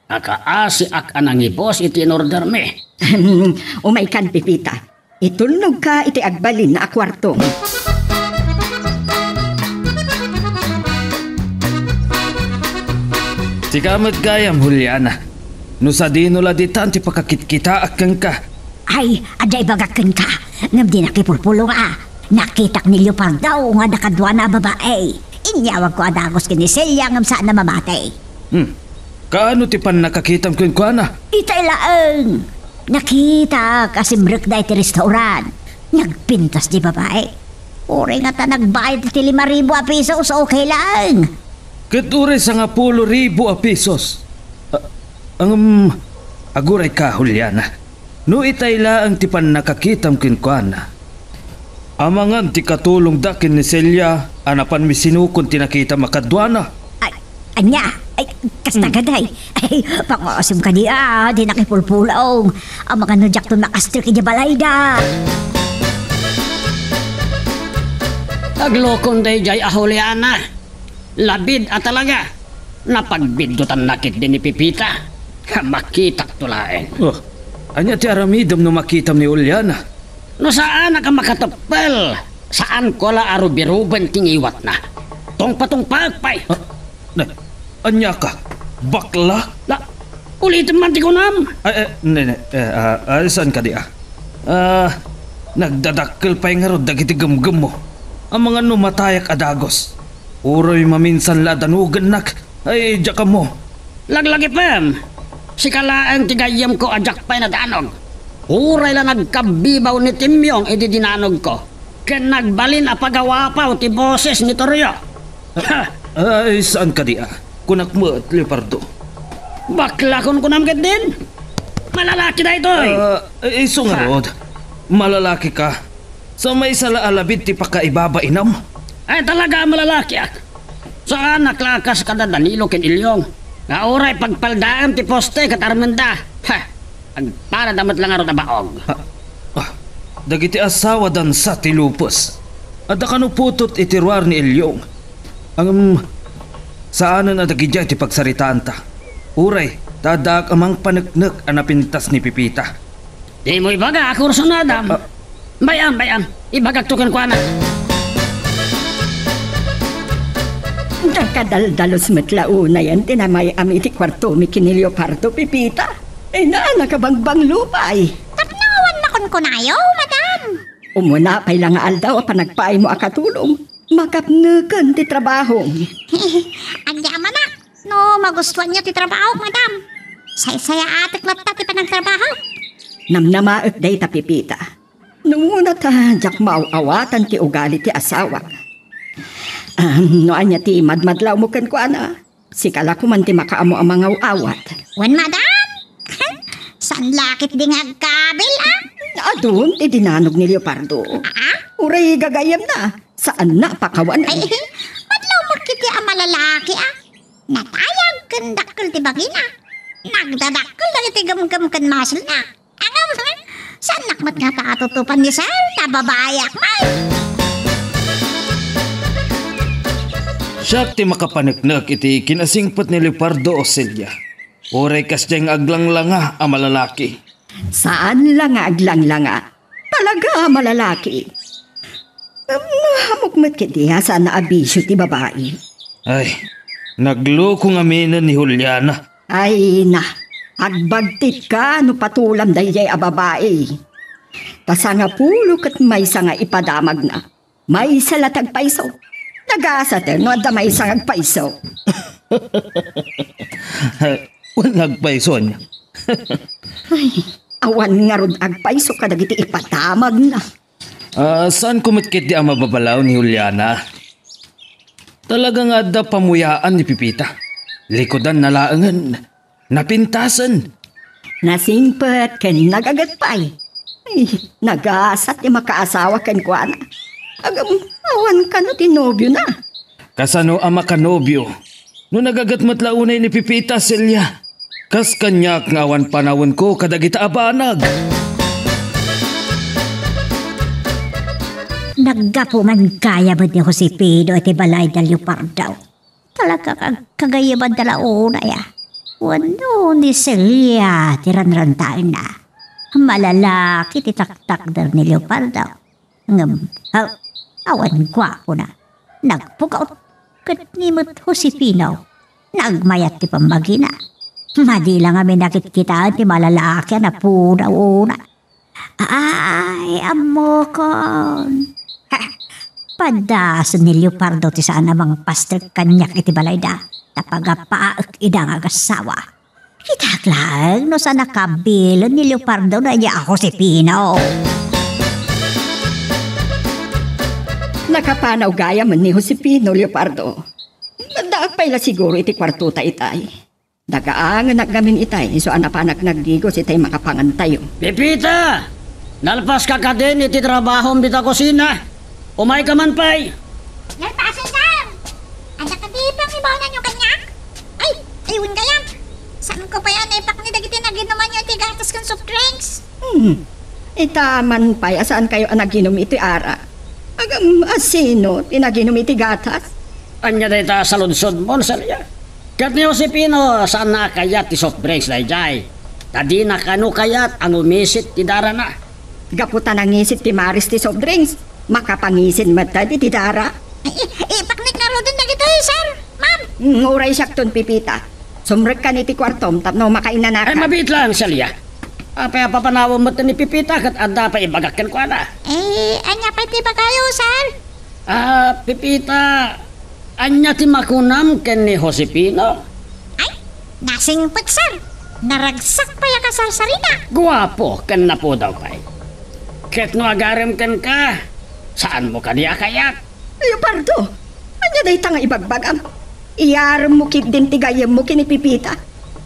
Nakaasi ak anangi boss iti in-order me. Umay kan, Pipita. Itulnog ka iti agbalin na akwarto. Tikamot gayam, Juliana. No sa dino la ditan ti pakakit-kita akang ka. Ay, aday bagakan ka. Ngam di nakipulpulong Nakitak ni Leopardo nga nakadwa na babae. Inyawag ko adagos kini Celia ngam saan na mamatay. Kaano ti pan nakakitam ko yung na? Itay laeng. Nakita kasimrek da iti restaurant. Nagpintas di babae. Uri nga ta nagbayad iti 5,000 a pesos, okay lang. Katuri sa nga 10,000 a pesos. Aguray ka, Juliana. No itay laeng ti pan nakakitam ko yung na. Amangan ti katulong dakin ni Celia, anapan mi sinukon tinakita makadwana. Ay, anya, ay, kastagaday. Ay, pangasim ka di nakipulpulong. Ang mga nudyak to makastrik iya balayda. Aglokon day jay Juliana. Labid at talaga. Napagbiddutan nakit din ni Pipita. Makitak tulaen. Anya ti aramidam no makitam ni Juliana. No saan ka makatapel? Saan ko la arubiruban tingiwat na? Tong pagpay. Anya ka? Bakla? Ulitin man ti ko nam. Saan ka di Nagdadakkel pa'y nga ro dagiti gamgam mo. Ang mga numatayak adagos. Uroy maminsan ladanugan nak. Ay, dyan ka mo. Laglagi pem. Si kalaang tigayam ko ajak pa'y nadanog. Uray lang nagkabibaw ni Timyong edi dinanog ko. Ken nagbalin apagawapaw ti boses ni Toryo. Ay, saan ka di Kunak mo at Leopardo. Bakla kun kunamgit din. Malalaki na ito eh. Iso nga rod. Malalaki ka. Sa may salaalabid ti pakaibaba inam. Ay talaga malalaki Saan naklakas ka na Danilo ken Ilyong. Nga oray pagpaldaan ti poste kat Armanda. Para damat lang aron na baog. Dagiti asawa dan sa tilupos. At akanuputot itirwar ni Ilyong. Saan na dagidya ti pagsaritaan ta. Uray, dadak amang panagnak ang napintas ni Pipita. Di mo ibaga, kurso na Adam. Bayan. Ibagak tukan ko na. Nakadaldalos matlauna yan, tinamay amiti kwarto mi kinilyo parto, Pipita. Nakabangbang lupay. Tapnawan makon ko nayo, madam. Umuna pa'y lang aldaw panagpaay mo akatulong. Makapnukan ti trabaho. Anya na. No, magustuhan niyo ti trabaho, madam. Saya atik mata ti panagtrabaho. Namnamaak day ta Pipita. Nung una ta, jak mauawatan ti ugali ti asawa. No anya ti madmadlaw mo ken ko ana. Sikala ko man ti makaamo ang mga awat. Wen, madam? San lakit di ngagkabil, Adun, ti dinanog ni Leopardo. Uray gagayam na. Saan na pakawan? Ay, madlaw makiti ang malalaki, Natayag kendakkel ti bagina. Nagdadakkel na iti gamgam ken masel na. Angam, saan nakmat nga takatutupan ni Sal? Tababayak man. Siya ti makapanagnak iti kinasingpat ni Leopardo o Celia. Oray kas diyang aglang-langa ang malalaki. Saan lang aglang-langa? Talaga malalaki. Hamukmat kitiha saan na abisyo ti babae. Ay, nagloko nga minan ni Juliana. Ay na, agbagtit ka no patulam dayay a babae. Tasanga pulo kat may nga ipadamag na. May salatag paiso. Nagasater no adda may sangag paiso. Walang paiso niya. Ay, awan nga ron agpaiso kadagiti ipadamag na. Saan kumitkit di ang mababalaw ni Juliana? Talagang adda pamuyaan ni Pipita. Likodan nalaangan. Napintasan. Nasingpet ken nagagatpay. Ay, nagasat ni makaasawa ken kuana. Agam, awan ka no tinobyo na. Kasano ang makanobyo? No nagagatmat launay ni Pipita, Celia. Kas kanyak nga awan panawon ko kadagita abanag. Naggapo man kaya ba ni Josepino iti balay da Leopardo? Talaga kagaya ba dala una Wano ni Celia tiranrantaan na. Malalaki ti taktak dar ni Leopardo. Awan gwapo na. Nagpukaw kat ni Josepino. Nagmayat ti pambagina. Madila nga may nakitkitaan ti malalaki na puna-una. Ay, amo kon. Padasan ni Leopardo ti saan namang pastor kanyak iti balay da. Tapagapaak idang agasawa. Itaklang no sa nakabilon ni Leopardo na niya ako si Pino. Nakapanaw gaya man ni Josepino, Leopardo. Nagdaag pala siguro iti kwarto itay. Dagaang naggamin itay, so anapanak nagdigos itay makapangantayo. Pipita! Nalpas ka din iti trabaho mbita kusina. Umay ka man pa'y. Nalpasan dam! Ada ka di pang ibawanan yung kanyak? Ay, ayun kaya. Saan ko pa yan ipak ni dagiti naginuman yung tigatas kang soft drinks? Itaman pa'y asaan kayo naginom iti ara? Agam asino tinaginom iti gatas? Anya day ta sa lunsod mo, Celia. Kat ni Josepino, saan na kayat ti soft drinks na ijay? Tadi na kanu kayat ang umisit ti dara na. Gaputan ang isip ti Maris ti soft drinks. Makapangisin mata di ti dara. Ipaknik na ro din na kita, sir. Ma'am. Nguray sakton Pipita. Sumrek ka ni ti kwartom tapno makainan na Ay, ka. mabit lang, Celia. Apa papanawon mo ni Pipita kat ada pa ibagakan ko na. Anya pa ti ba kayo, sir? Pipita, anya ti makunam ken ni Josepino. Ay, nasingpot, sir. Naragsak pa ya kasarsarina. Guwapo ken na po daw pay. Ket no agarem ken ka, saan mo kaniya kayak? Leopardo, anya day tanga ibagbagam. Iyarem mo kit din tigayem mo kini Pipita.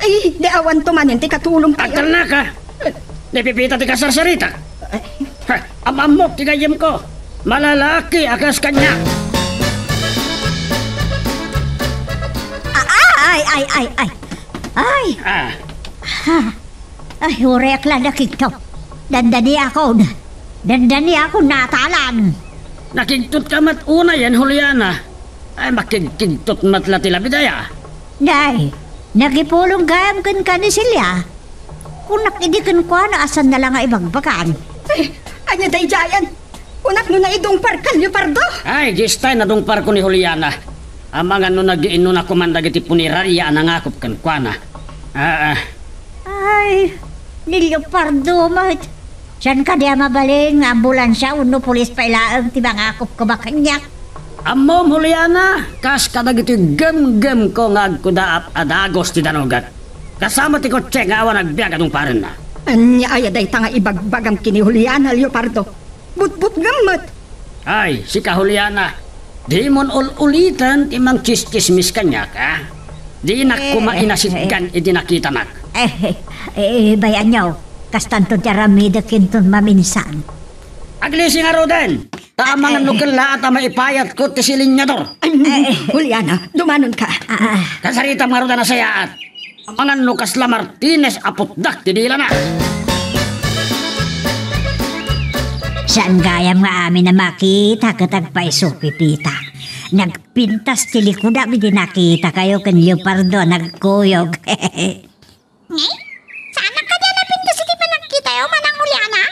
Ay, di awan to manin ti katulong tayo. Agtal na ka. Ni Pipita ti kasarsarita. Amam mo tigayem ko. Malalaki akas kanya. Ay! Ay, urek lang nakikto. Dandani ako natalan. Nakigtot ka mat una yan, Juliana. Ay, makigtot mat latila bidaya. Day, nagipulong gayam kan ni Silya. Kung nakidikan ko na asan na lang nga ibagbakan. Anya day jayan. Unak no na idong parkan, Leopardo. Ay, gistay na dong parko ni Juliana. Amangan no nagiin no na kumanda giti punirariya nangakop kan kuana. Ay, ni Leopardo, mat. Diyan ka diya mabaling nga ambulansya, uno pulis pa ilaang tibang akop ko ba kanyak. Amom, Juliana, kas kadag ito gem-gem ko nga agkudaap adagos ti danugat. Kasama ti kotse nga awan agbiag atong paren na. Anya ayaday tanga ibagbagam kini Juliana, Leopardo. But gamot. Ay, si ka Juliana, di mon ulitan timang kis-kismis kanya ka. Di nak kumainasitgan iti nakita nak. Bayan nyo, kastanto tiyaramida kinton maminsan. Aglisi nga Roden, tamangan nukil lahat ang maipayat ko ti silinyador. Juliana, dumanon ka. Kasarita mga Roden na sayaat. Amangan nukas la Martinez apotdak ti dila na. Saan gayam nga amin na makita katagpay so Pipita. Nagpintas ti likuda mi di nakita kayo kan Leopardo nagkuyog. Sana ka din napintas iti panagkita yo, manang Juliana?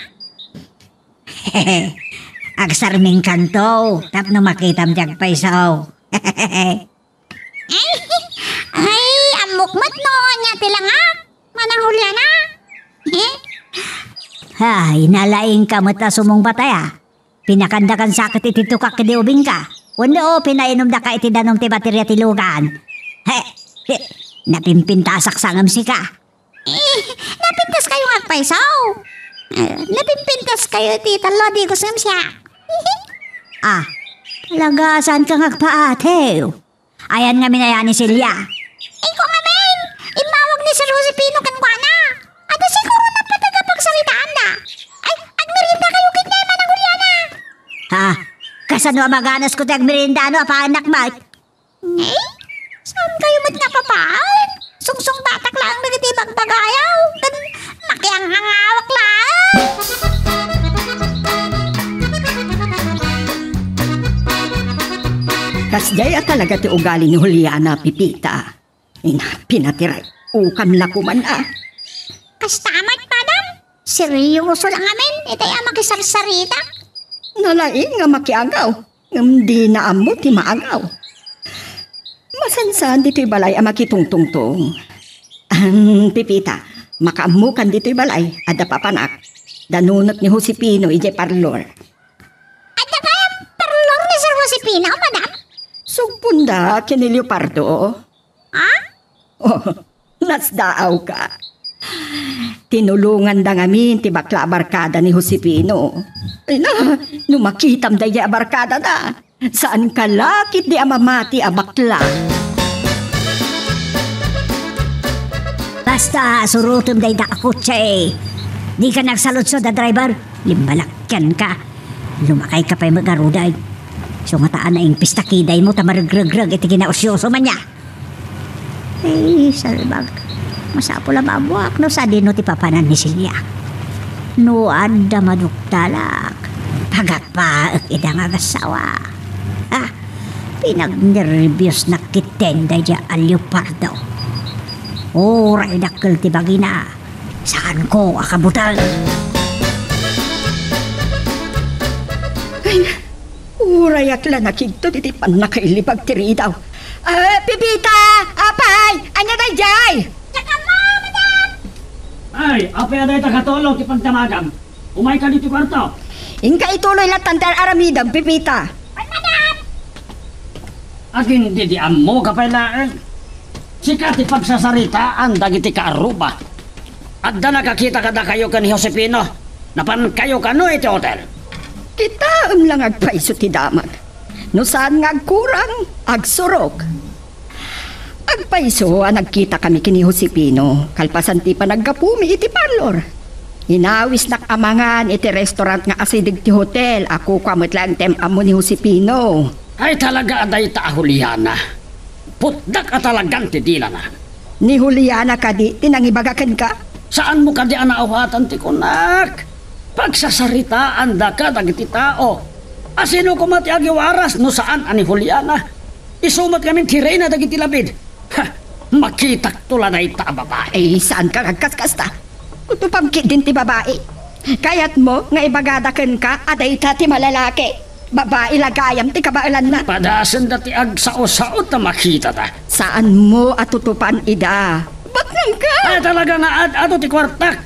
Agsarming kanto, tapno makitam jagpay so. Ay, amukmat no, nya tilangak, manang Juliana. Ay, nalaing ka mata sumong bataya. Pinakandakan sakit iti tukak kidi ubing ka. Uno, pinainom da ka iti danong ti baterya tilugan. Napimpintasak sangam si ka. Napintas kayo nga paisaw. Napimpintas kayo ti talodi ko sam siya. Lagasan ka ngagpaatew. Ayan nga minaya ni Silya. Iko nga men, imawag ni Sir Josepino kan kuana. Ada siguro na patagapagsalitaan na. Ay, agmerinda kayo kitna manang Juliana. Kasano maganas ko ti agmerinda ano apa anak mat? Saan kayo mat nga papaan? Sungsong batak lang nagatibag bagayaw. Ganun, makianghangawak lang. Kasjaya talaga ti ugali ni Juliana, Pipita. Pinatiray, ukam na kuman Kastamat, madam. Seryoso lang amin. Itay ang makisarsarita. Nalaing nga makiagaw. Hindi na amo ti maagaw. Masansan dito'y balay ang makitungtungtong. Pipita, makaamukan dito'y balay, ada papanak. Danunot ni Josepino, ije parlor. Ada kaya parlor ni Sir Josepino, madam? Sugpunda, kini Leopardo. Nasdaaw ka. Tinulungan da ngamin ti bakla barkada ni Josepino. Ay na, numakitam da ya barkada na. Saan ka lakit di amamati a bakla? Basta surutom day da akutsa eh. Di ka nagsalutsod da driver, limbalakyan ka. Lumakay ka pa'y magaruday. So ngataan na yung pistakiday mo tamarag-rag-rag iti kinausyoso man niya. Salbag. Masapo lang mabuak no sa dino ti papanan ni Silya. No anda maduktalak. Pagakpaak idang agasawa. Pinagnervyos na kitenda dya al Leopardo. Oray dakkel ti bagina. Saan ko akabutal? Uray akla nakigto iti pan nakailipag tiri daw. Pipita! Apay! Anya day jay! Ay, apay aday takatulong ti pagdamagam. Umay ka dito kwarto. Inka ituloy lang tantar aramidam, Pipita. Aging didiam mo kapailaan. Sika ti pagsasaritaan dagiti kaaruba. Adda nakakita kada kayo ka ni Josepino. Napan kayo kano iti hotel. Kita lang agpaiso ti damag. No saan nga agkurang, agsurok. Agpaiso nagkita kami kini Josepino. Kalpasan ti panagkapumi iti parlor. Inawis nakamangan iti restaurant nga asidig ti hotel. Ako kwamot lang temamo ni Josepino. Ay talaga aday ta Juliana. Putdak at talagang ti dila na. Ni Juliana ka di, tinangibagakan ka? Saan mo ka di anaawatan ti kunak? Pagsasaritaan da ka dagiti tao. Asino ko mati agiwaras no saan ani Juliana? Isumat kami tiray na dagiti labid. Ha, makitak tula na ita babae. Eh, saan ka kagkaskasta? Utupamkit din ti babae. Kayat mo nga ibagadakan ka aday ta ti malalaki. Babae lagayam ti kabailan na. Padasan dati ag sao-sao ta makita ta. Saan mo atutupan ida? Baknang ka? Ay talaga na ato ti kwartak.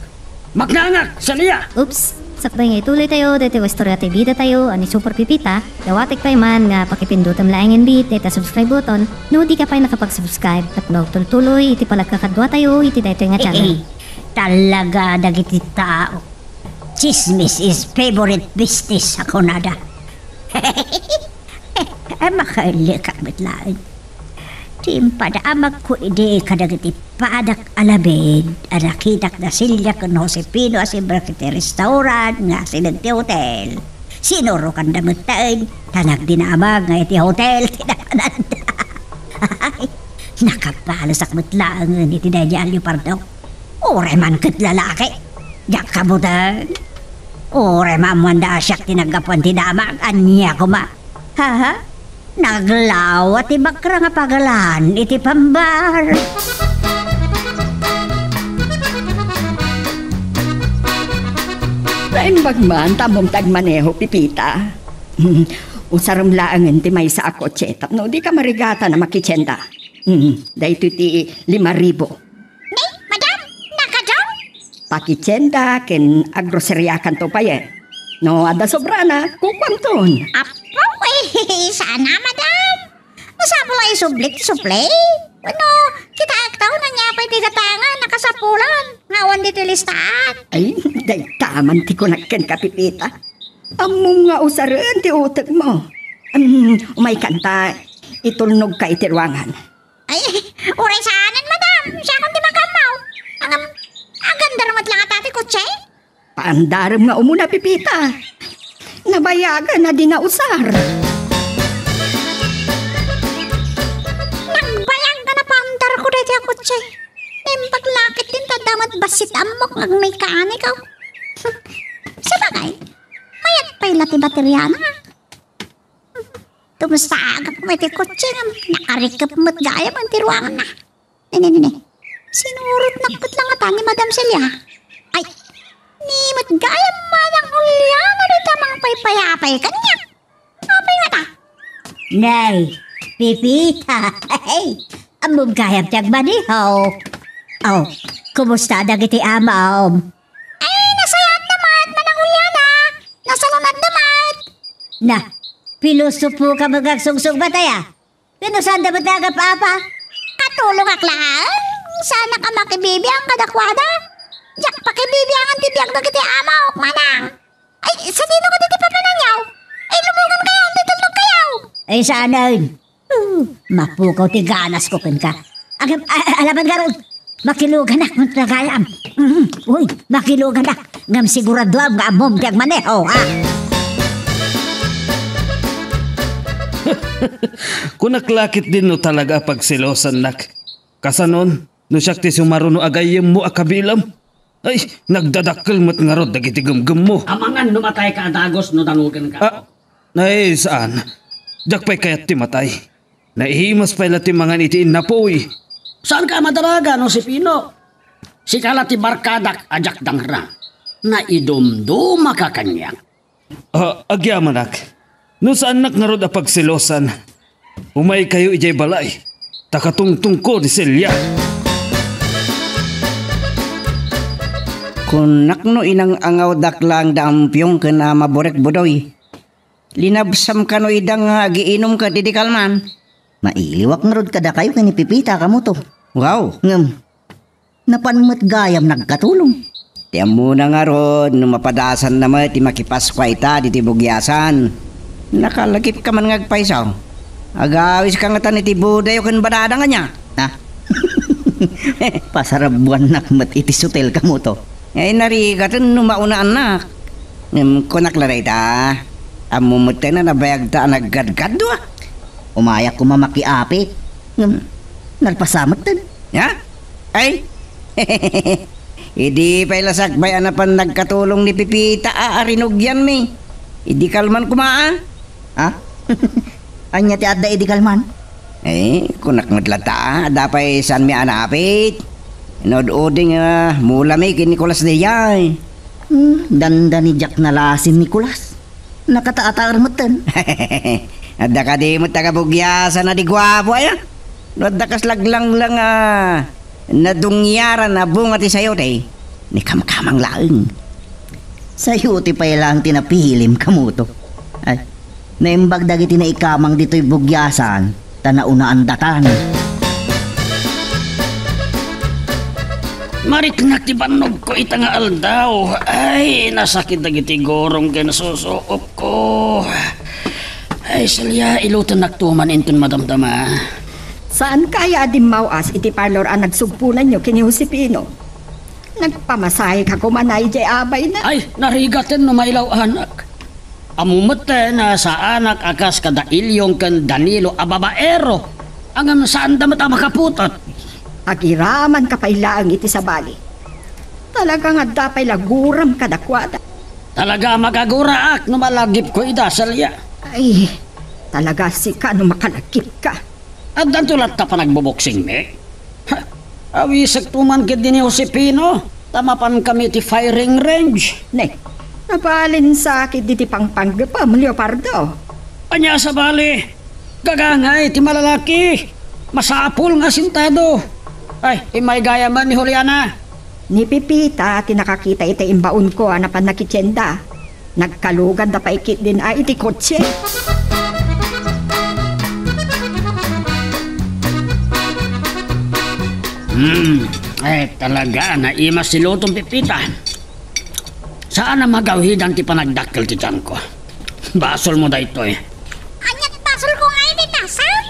Magnangak, saliya. Oops! Sakbay nga ituloy tayo, dito istorya tayo bida tayo, ani Super Pipita, dawatik pa man nga pakipindutan laing bit, dito subscribe button, no di ka pa nakapag-subscribe, at no tuloy, iti palagkakadwa tayo, iti dito nga channel. Talaga dagiti tao. Chismis is favorite business ako nada. Makaili ka bitlain. Timpada amag ko ide kadagiti padak alabed adakitak na silya kun Josepino asim brakiti restaurant nga sinagti hotel. Sinuro kan damutain tanag dinamag nga iti hotel tinakananda. Nakapalos akmat lang iti Danya Leopardo. Ore man kat lalaki. Yak kabutan. Ore mamanda asyak tinagapuan tinamag anya ko ma. Ha? Naglaw at ibakra nga pagalan iti pambar. Naimbag man, tamong tagmaneho, Pipita. Usaram laangan ti may sa ako, chetap. No, di ka marigata na makichenda. Dahito ti 5,000. Nay, madam, nakadaw? Pakichenda, ken agroseryakan to pa ye. No, ada sobra na, kukwamton. Apaw eh, sana madam. Masamo lang isublik, suplay. Ano, kita agtaw na niya pa'y tigatangan, nakasapulan. Ngawan dito listahan. Ay, day taman ti kunakken ka, Pipita. Among nga usaran ti utak mo. Umay kanta, itulnog ka iti ruangan. Ay, uray saanan madam, siya kung di magamaw. Ang ganda naman lang at ati kutse. Paandaram nga umuna, Pipita. Nabayagan na dinausar. Nagbayag ka na paandar ko dito ang kutse. Paglakit din tadamat basit amok ng may kaani ka. Sa bagay, mayat pa'y lati baterya na. Tumusagap mo iti kutse nga nakarikap mo't gaya ang tiruangan na. Nene, sinurot na put lang ata ni Madam Celia. Ay, ni mo't gaya manang Juliana dito mga paypayapay kanya. Apay nga ta? Nay, Pipita, hey, among gayam tiyag manihaw. Oh, kumusta dagiti amaw? Ay, nasayat naman, manang Juliana. Nasalunad naman. Na, pilusupo ka magagsungsong bataya. Pinusan dapat agap apa? Katulong aklaan. Sana ka makibibiyang kadakwada. Diyak pakibibiyang ang tibiyang dagiti amaw, manang. Ay, sa dino ka diti papananyaw? Ay, lumugan kayo, titulog kayo. Ay, saan? Mapukaw ti ganas ko ka. Alaman ka ron. Makilugan na kung tagayam. Uy, makilugan na. Ngam sigurado ang amom tiyag maneho, ha? Kunaklakit din no talaga pagsilosan nak. Kasanon, no siya ti sumaruno agayem mo akabilam. Ay, nagdadakkel mo't nga rod dagiti gumgum mo. Amangan numatay ka adagos no dangugan ka. Nay, saan? Diyak pa'y kayat ti matay. Naihimas pa'y lati mangan itiin na po eh. Saan ka madaraga no si Pino? Si kalati barkadak ajak dangra. Na idumduma ka kanyang. Agyamanak. No saan nak nga rod apagsilosan? Umay kayo ijay balay. Takatungtung ko ni Celia. Kunak no inang angaw daklang daampyong ka na maborek bodoy. Linabsam ka no idang giinom ka didikalman. Mailiwak nga rod kada kayo kani Pipita ka mo to. Wow. Ngam, napanmat gayam nagkatulong. Tiyan mo na nga rod, no mapadasan naman ti makipaswa ita di tibugyasan. Nakalagip ka man ngagpaisaw. Agawis ka nga tan iti buday o kan badada nga niya. Ha? Pasarabuan nakmat iti sutel ka mo to. Ay narigatan no mauna anak. Kunak laray ta. Amumutay na nabayag ta naggadgad do. Umayak ko mamakiapit. Nalpasamat tan. Ya? Ay? Idi pa'y lasakbay anapan nagkatulong ni Pipita aarinog yan mi. Idi kalman kumaa. Ha? Anya ti adda idi kalman? Kunak madlata, dapay saan mi anapit. Inod-oding mula mi kay Nicolas de Yay. Danda ni Jack na lasin Nicolas. Nakataataar mo tan. Adda ka di mo tagabugyasan na di gwapo ay. Adda kas laglang lang nadungyaran na bunga ti sayo tay. Ni kamkamang laeng. Sayo ti pa'y lang tinapihilim kamuto. Ay, naimbag dagiti na ikamang dito'y bugyasan. Tanaunaan datan. Mariknak ti banog ko itanga aldaw. Ay, nasakit dagiti gorong kaya nasusuop ko. Ay, salya, ilutan naktuman inton madamdama. Saan kaya din mawas iti parlor ang nagsugpunan nyo kini Josepino? Nagpamasahe ka kumanay jay abay na. Ay, narigatin no mailaw anak. Amumete na sa anak akas kada Ilyong kan Danilo ababaero. Ang saan damat makaputot. Agiraman ka pailaang iti sa bali. Talaga nga dapay laguram kadakwada. Talaga magaguraak no malagip ko idasalya. Ay, talaga si ka no makalagip ka. At dantulat ta pa nagboboksing me. Awisag tuman kid din ni Josepino. Tamapan kami ti firing range. Ne, napalin sa akit di ti pangpanggapam, Leopardo. Anya sa bali. Gagangay ti malalaki. Masapul nga sintado. Ay, imay gaya man ni Juliana. Ni Pipita, tinakakita iti imbaon ko anapan na kitsyenda. Nagkalugan da paikit din iti kotse. Ay talaga na ima si Lotong Pipita. Saan na magawhidan ti panagdakkel ti tiyan ko? Basol mo da ito Anyat basol ko nga ibitasan?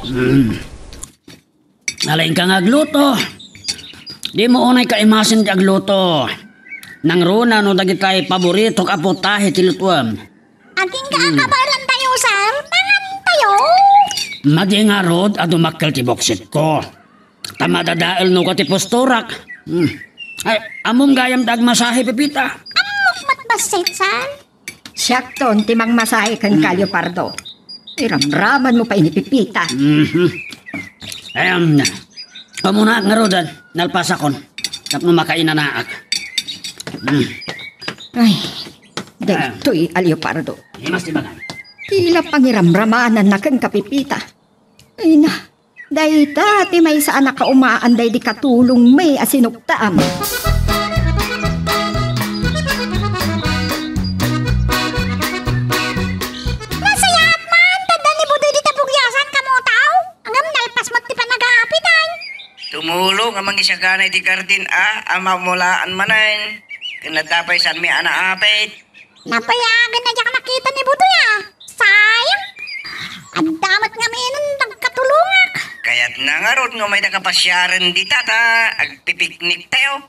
Alain ka nga agluto. Di mo unay ka imasin ti agluto. Nang runa no dagitay paborito ka putahe ti lutuam. Aging kaakabalan tayo, sir. Tangan tayo. Madi nga rod a dumakkel ti boksit ko. Tamadadael no ka ti posturak. Ay, among gayam dag masahe Pipita. Amok matbasit, sir. Siyakton, timang masahe kan Kalyo Pardo. Iramraman mo pa ini Pipita. Ayam na. Pamuna nga rodan, nalpasakon. Tapno makainanaak. Ay, dagtoy Alyo Pardo. Imas ti bagay. Tila pangiramramanan na kang kapipita. Ay na, dahita ti may saan nakaumaanday di katulong may asinuktaam. Masayat man, tanda ni Budoy di tabugyasan ka mo tao. Angam nalpas mo ti panagapitan. Tumulong amang isagana iti kardin amamulaan manan. Kinatapay saan may anaapit. Napayagan na diyak nakita ni Budoy Sayang. Ang damat nga minon nagkatulungak. Kaya't nangarot nga may nakapasyaran di tata. Agpipiknik tayo.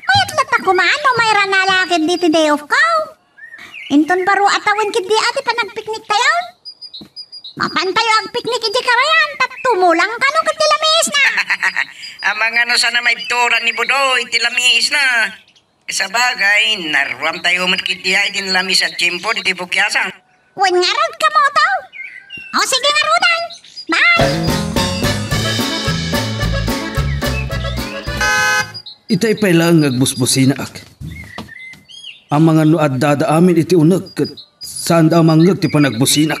Mayat lata kumano may ranalakid di ti day of cow. Inton baro atawin kid di ati pa nagpiknik tayo. Mapantayo ang piknik iti karayan. Tumulang ka nung katilamis na. Amang ano sana may turan ni Budoy, tilamis na. Sa bagay, naruam tayo matkitiya itin lamis at chimpo di tibukyasan. Wen nga rod ka mo to. O sige nga rodan. Bye. Itay pa'y lang agbusbusina ak. Ang mga nuad dada amin iti unag kat saan da mangag ti panagbusinak.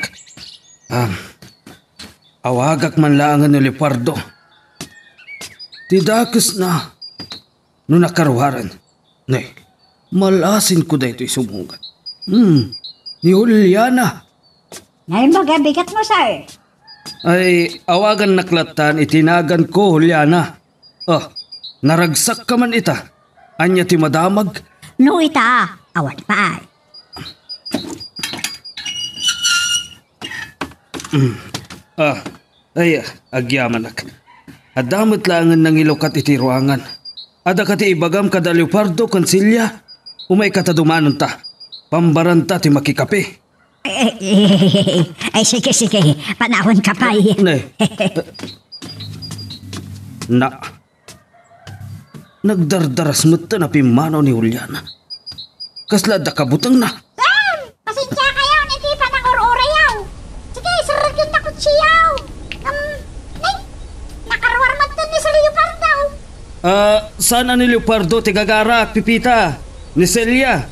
Awagak man laangan ni Leopardo. Tidakis na no nakarwaran. Nay, Malasin ko dahito isumugat. Ni Juliana. Ngayon magabigat mo, sir. Ay, awagan naklatan, itinagan ko, Juliana. Naragsak ka man ita. Anya ti madamag. No, ita. Awan pa. Agyaman ak. Adamot langan ng ilokat iti ruangan. Ada kati ibagam kada Leopardo konsilya. Umay katadumanon ta. Pambaranta ti makikape. Ay, sige. Panahon ka pa eh. Nagdardaras mo ta na pimanaw ni Juliana. Kasla da kabutang na. Pasensya kayo, hindi pa nangururayaw. Sige, sarap yun na kutsiyaw. Nakarwar man din ni Sir Leopardo. Sana ni Leopardo tigagara, Pipita, ni Celia.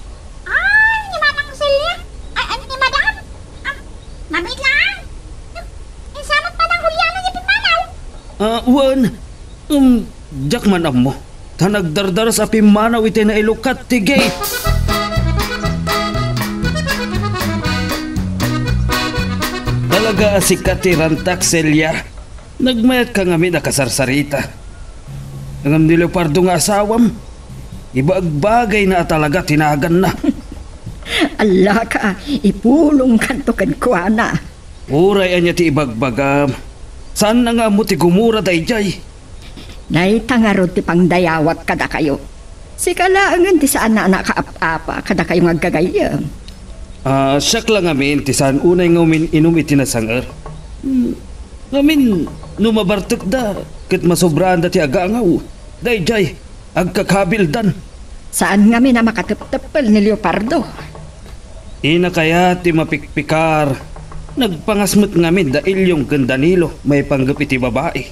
Ni Manang Celia? Ay, ni Madam? Mabit lang. Sanat pa ng Juliana niya pimanaw. Wan, jak man mo. Tanagdardaras a pimanaw iti na ilukat ti gate. Dalaga asikat ti rantak, Celia. Nagmayat ka ngamin na kasarsarita. Ang ni Leopardo nga asawam, ibagbagay na talaga tinagan na. Allah ka, ipulong kanto kan kuana. Uray anya ti ibagbagam. Saan na nga mo ti gumura dayjay? Naitangarod ti pangdayawat kada kayo. Sikalaangan ti saan na nakaap-apa kada kayo magagayam. Siyak lang amin ti saan unay nga inom iti nasangar. Ngamin, numabartok da, kit masobraan da ti agangaw. Dayjay, agkakabildan. Saan ngamin na makataptapal ni Leopardo? Ina kaya ti mapikpikar. Nagpangasmut ngamin dahil yung Danilo may panggap iti babae.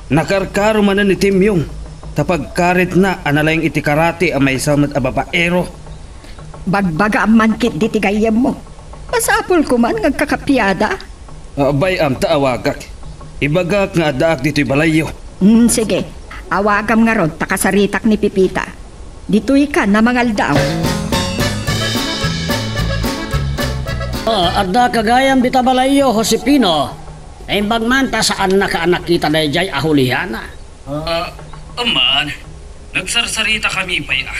Nakarkaro man ni Timyong. Tapagkarit na analayang iti karate ang may samat a babaero. Bagbaga ang mankit di tigayam mo. Pasapol ko man ngagkakapiyada. Abay am taawagak. Ibagak nga adaak dito'y balayo. Sige, awagam nga ron takasaritak ni Pipita. Dito'y ka na mangaldaw. Adda kagayam bita balayo, Josepino. Ay bagmanta saan nakaanak kita na jay ahuliana. Aman, nagsarsarita kami pa ya.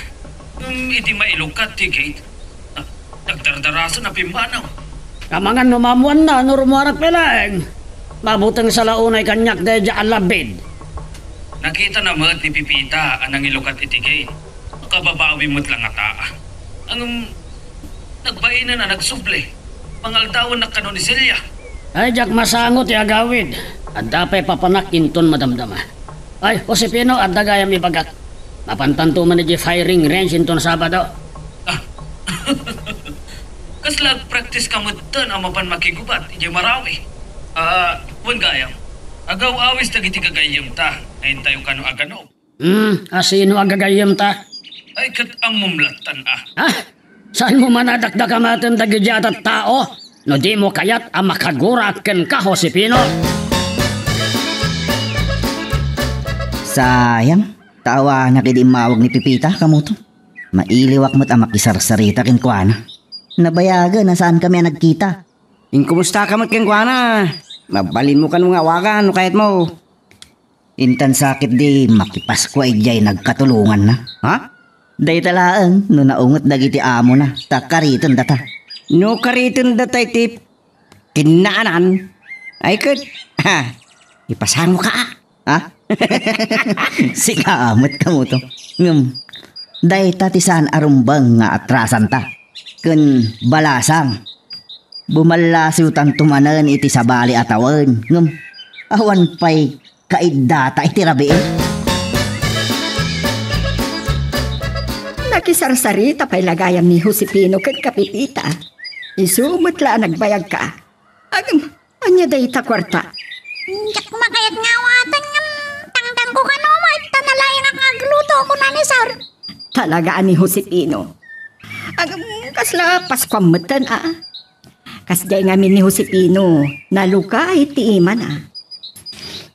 Iti mailukat ti gate. Nagdardaraso na pimanaw. Kamangan numamuan na, nurumuarap pelaeng. Mabutang sa launay kanyak na jay alabid. Nakita naman ni Pipita anang ilukat iti gate. Kababawi mo't lang ata. Ang nagbainan na nagsuble. Pangaldawan na kano ni Celia. Ay, jak masangot ya gawid. At dapay papanak inton madamdama. Ay, Josepino, at dagayam ibagak. Mapantanto man ni firing range inton Sabado. Kaslag practice ka mo tan ang mapan makigubat. Ije marawi. Wan gayam. Agaw awis dagiti kagayam ta. Ayin tayo kano agano. Asino agagayam ta? Ay, kat ang mumlatan Saan mo manadakdakamatan dagidya at tao? No di mo kayat ang makaguraken ka, Josepino. Sayang, tawa na kidimawag ni Pipita kamuto. Mailiwak mo't ang makisarsarita kinkwana. Nabayaga na saan kami nagkita. Kumusta ka mo't kinkwana? Mabalin mo ka nung awagan, no kahit mo. Intan sakit di makipasko ay jay nagkatulungan na. Ha? Day talaan, no naungot dagiti amo na. Takariton data. No kariton datay tip. Kinaanan. Ay kat. Ipasang mo ka. Ha? Sikamot ka mo to. Day tatisan arumbang nga atrasan ta. Kun balasang. Bumalasiw tan tumanan iti sabali atawan. Awan pa'y kaidata iti rabiin. Nakisarsarita pa'y lagayam ni Josepino kat Kapipita. Isumot la nagbayag ka. Anya day ta kwarta. Diyak kumakayat nga watan ng tangdang ko ka no. At tanalayan ang agluto ko na ni Sir. Talagaan ni Josepino. Kasla paskwamatan Kasday ngamin ni Josepino. Naluka iti iman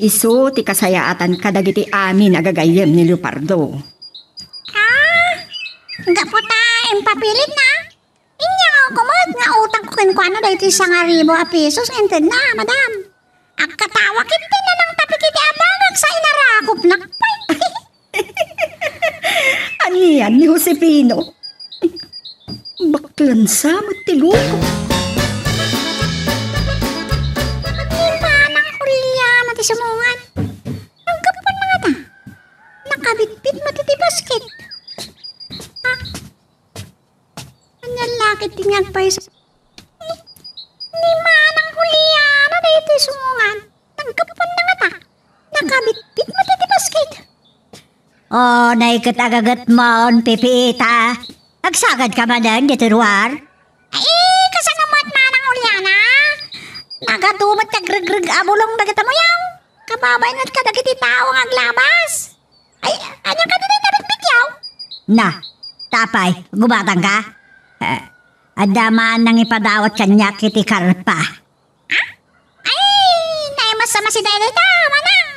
Isu ti kasayaatan kadagiti amin agagayem ni Leopardo. Gaputay, impapilit na. Inya nga kumot nga utang ko kinukuha na dahil isang aribo a pesos. Ented na, madam. Ang katawa kinti na ng tapikiti amagag sa inarakop nakpay. Aniyan ni Josefino. Baklan sa matiloko. Manang Juliana ti sumungan. Ang kapon na nga ta. Nakabitbit mo ti basket. Ha? Ang lakit tingag pa isa. Ni Manang Juliana na iti sumungan. Ang kapon na nga ta. Nakabitbit mo ti basket. Oh, naikatagagat mo, Pipita. Agsagad ka man din, dito ruar. Ay, kasangamat Manang Juliana. Nagatumot kag-reg-reg abulong dagita mo yaw. Kababay na't kadagiti tao ang aglabas. Ay, anya ka din nabitbit yaw. Na, tapay, gumatang ka? Adamaan nang ipadawat kanya kiti karpa. Ay, naimasama si Daylita, manang.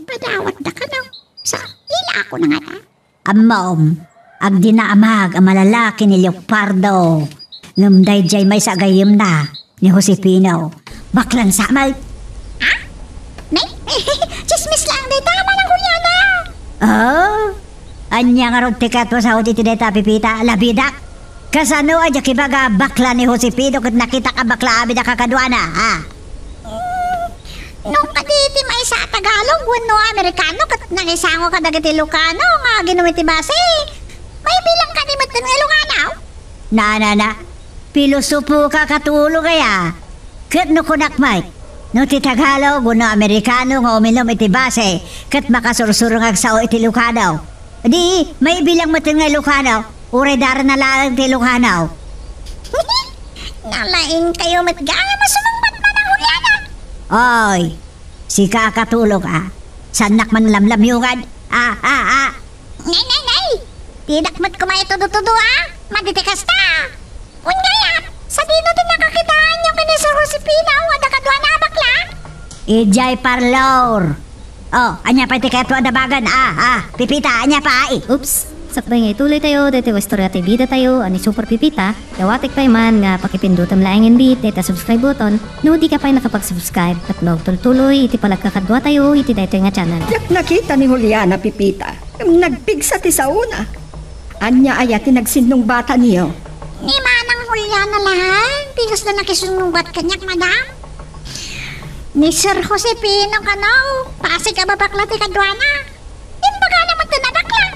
Padawat na ka daw. Sa ila ako na nga ta. Amom, ang dinaamag ang malalaki ni Leopardo. Ngamday jay may sagayim na ni Josefino. Baklan sa mal. Ha? Nay, chismis lang dita, Manang Juliana. Oh, anya nga ron tikat mo sa uditi deta Pipita, labidak. Kasano aja kibaga bakla ni Josefino kat nakita ka bakla abida kakadwana, ha? Nung kaditi may sa Tagalog, wano Amerikano, kat nangisango ka dagiti Lucano, nga ginumiti base. May bilang ka ni Matan nga Lucano. Na. Pilosopo ka katulo kaya. Kat no kunakmay. No ti Tagalog, wano Amerikano nga uminom iti base, kat makasursurong agsao iti Lucano. Di, may bilang Matan nga Lucano, uray dara na lang ti Lucano. Nalain kayo matgana masumumbat Manang Juliana. Oy, si kakatulog sanak man lamlamyungan. Nay. Tidak mat kumay tudo-tudo maditikas ta. Unyayat, sa dino din nakakitaan yung kinisar Josefina o adakadwa na bakla. Ijay parlor. Oh, anya pa iti kato adabagan. Pipita, anya pa Oops! Sakbay nga ituloy tayo, dito istorya tayo bida tayo, ani Super Pipita, dawatik pa man nga pakipindutam laing bit, dito subscribe button, no di ka pa nakapag-subscribe, at tuloy, iti palagkakadwa tayo, iti dito nga channel. Yak nakita ni Juliana Pipita, nagpigsa ti sa una. Anya ayati nagsinong bata niyo. Ni Manang Juliana lang, tigas na nakisunungbat kanyak, madam. Ni Sir Josefino kanaw, pasig ka babakla ti kadwana. Imbaga naman ito nabakla.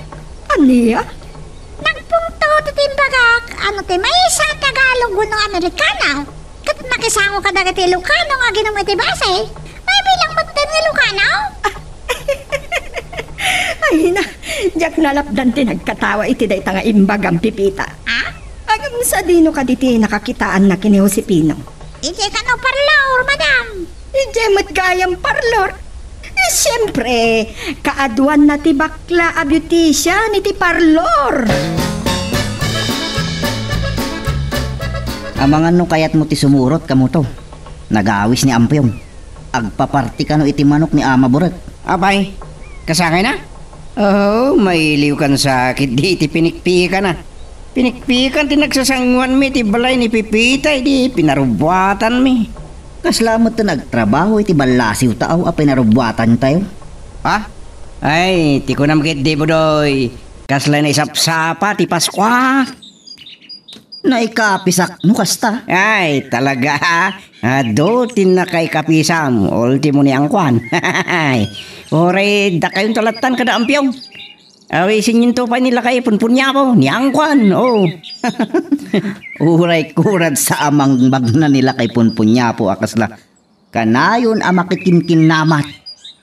Aniya? Nagpunto ti timbagak, ano ti may sa Tagalog no Amerikano. Kat makisango ka dagati Lucano nga ginum iti base. May bilang matan nga Lucano. Ay na, jak nalapdan ti nagkatawa iti day nga imbagang Pipita. Agam sa dino ka diti nakakitaan na kini Josefino. Iti ka no parlor, madam. Ije matgayang parlor. Siyempre, kaaduan na ti bakla a beautician iti parlor. Amangan no kayat mo ti sumurot kamo to. Nagawis ni Ampyong. Agpaparti ka no iti manok ni Ama Burek. Abay, kasakay na? Oh, mailiw kan sakit di iti pinikpikan na. Pinikpikan ti nagsasanguan mi ti balay ni Pipita di pinarubwatan mi. Kaslamot na nagtrabaho iti balasiw tao a pinarubwatan tayo. Ha? Ay, ti ko na makit di budoy. Kasla na isapsapa ti Paskwa. Naikapisak no kasta. Ay, talaga. Dotin na kay kapisam. Ultimo ni angkwan. Oray, da kayong talatan kada Ampyong. Awisin yun to pa nila kay punpunya po. Ni angkwan. Oh. Uray kurad sa amang bagna nila kay punpunya po akasla. Kanayon amakikimkim namat.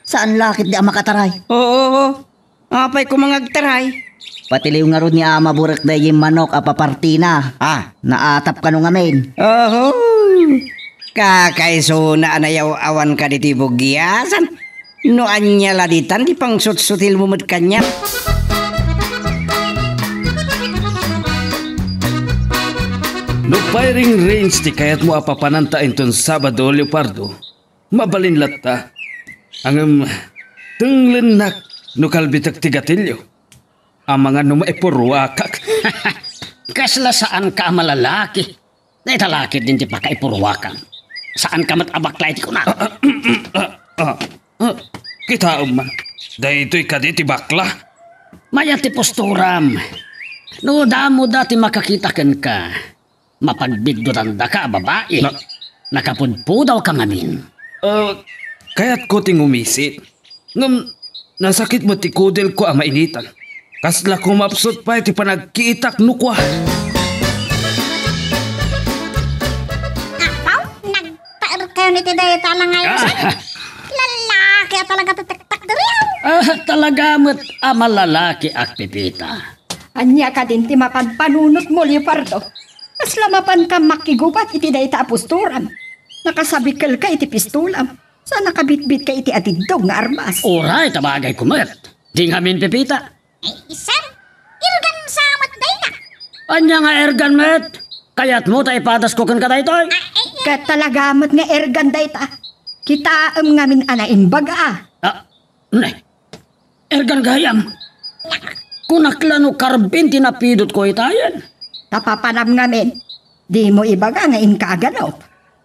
Saan lakit di amakataray? Oo. Apay ko mangagtaray. Patiliw nga ron ni Ama Burek da yung manok apapartina. Naatap ka nung amin. Oh. Kakaiso na anayaw awan ka diti bugyasan. No anya laditan di pang sut-sutil mumud kanya. No firing range ti kayat mo apapananta inton Sabado, Leopardo. Mabalin latta. Ang tunglenak no kalbitak ti gatilyo. Ang mga no maipurwakak. Kasla saan ka malalaki? Na italaki din ti pakaipurwakan. Saan ka matabaklay ti kunak? Kita man. Dahito'y kaditi bakla. Maya ti posturam. No damo dati makakitakan ka. Mapagbigdutan da ka, babae. Nakapudpudaw ka ngamin. Kaya't ko ting umisit. Ngam, nasakit mo ti kudel ko ang mainitan. Kasla kumapsot pa iti panagkiitak nukwa. Apaw, nagpaer kayo ni Tiday talang ngayon. Lalaki at talaga tatak dariyaw. Talaga mo't malalaki at pipita. Anya ka din ti mapadpanunot mo, Leopardo. Kaslamapan ka makigubat iti day ta aposturam. Nakasabikal ka iti pistulam. Sa nakabitbit ka iti atidog nga armas. Oray, tabagay kumat. Di ngamin pipita. Sir, irgan sa matday na. Anya nga ergan met. Kaya't mo tayo patas ko kan kadaytoy. Katalagamat nga ergan day ta. Kita ngamin anain baga. Ne. Ergan gayam. Kunaklano karbin tinapidot ko itayan. Tapapanam ngamin. Di mo ibaga nga inkaganop.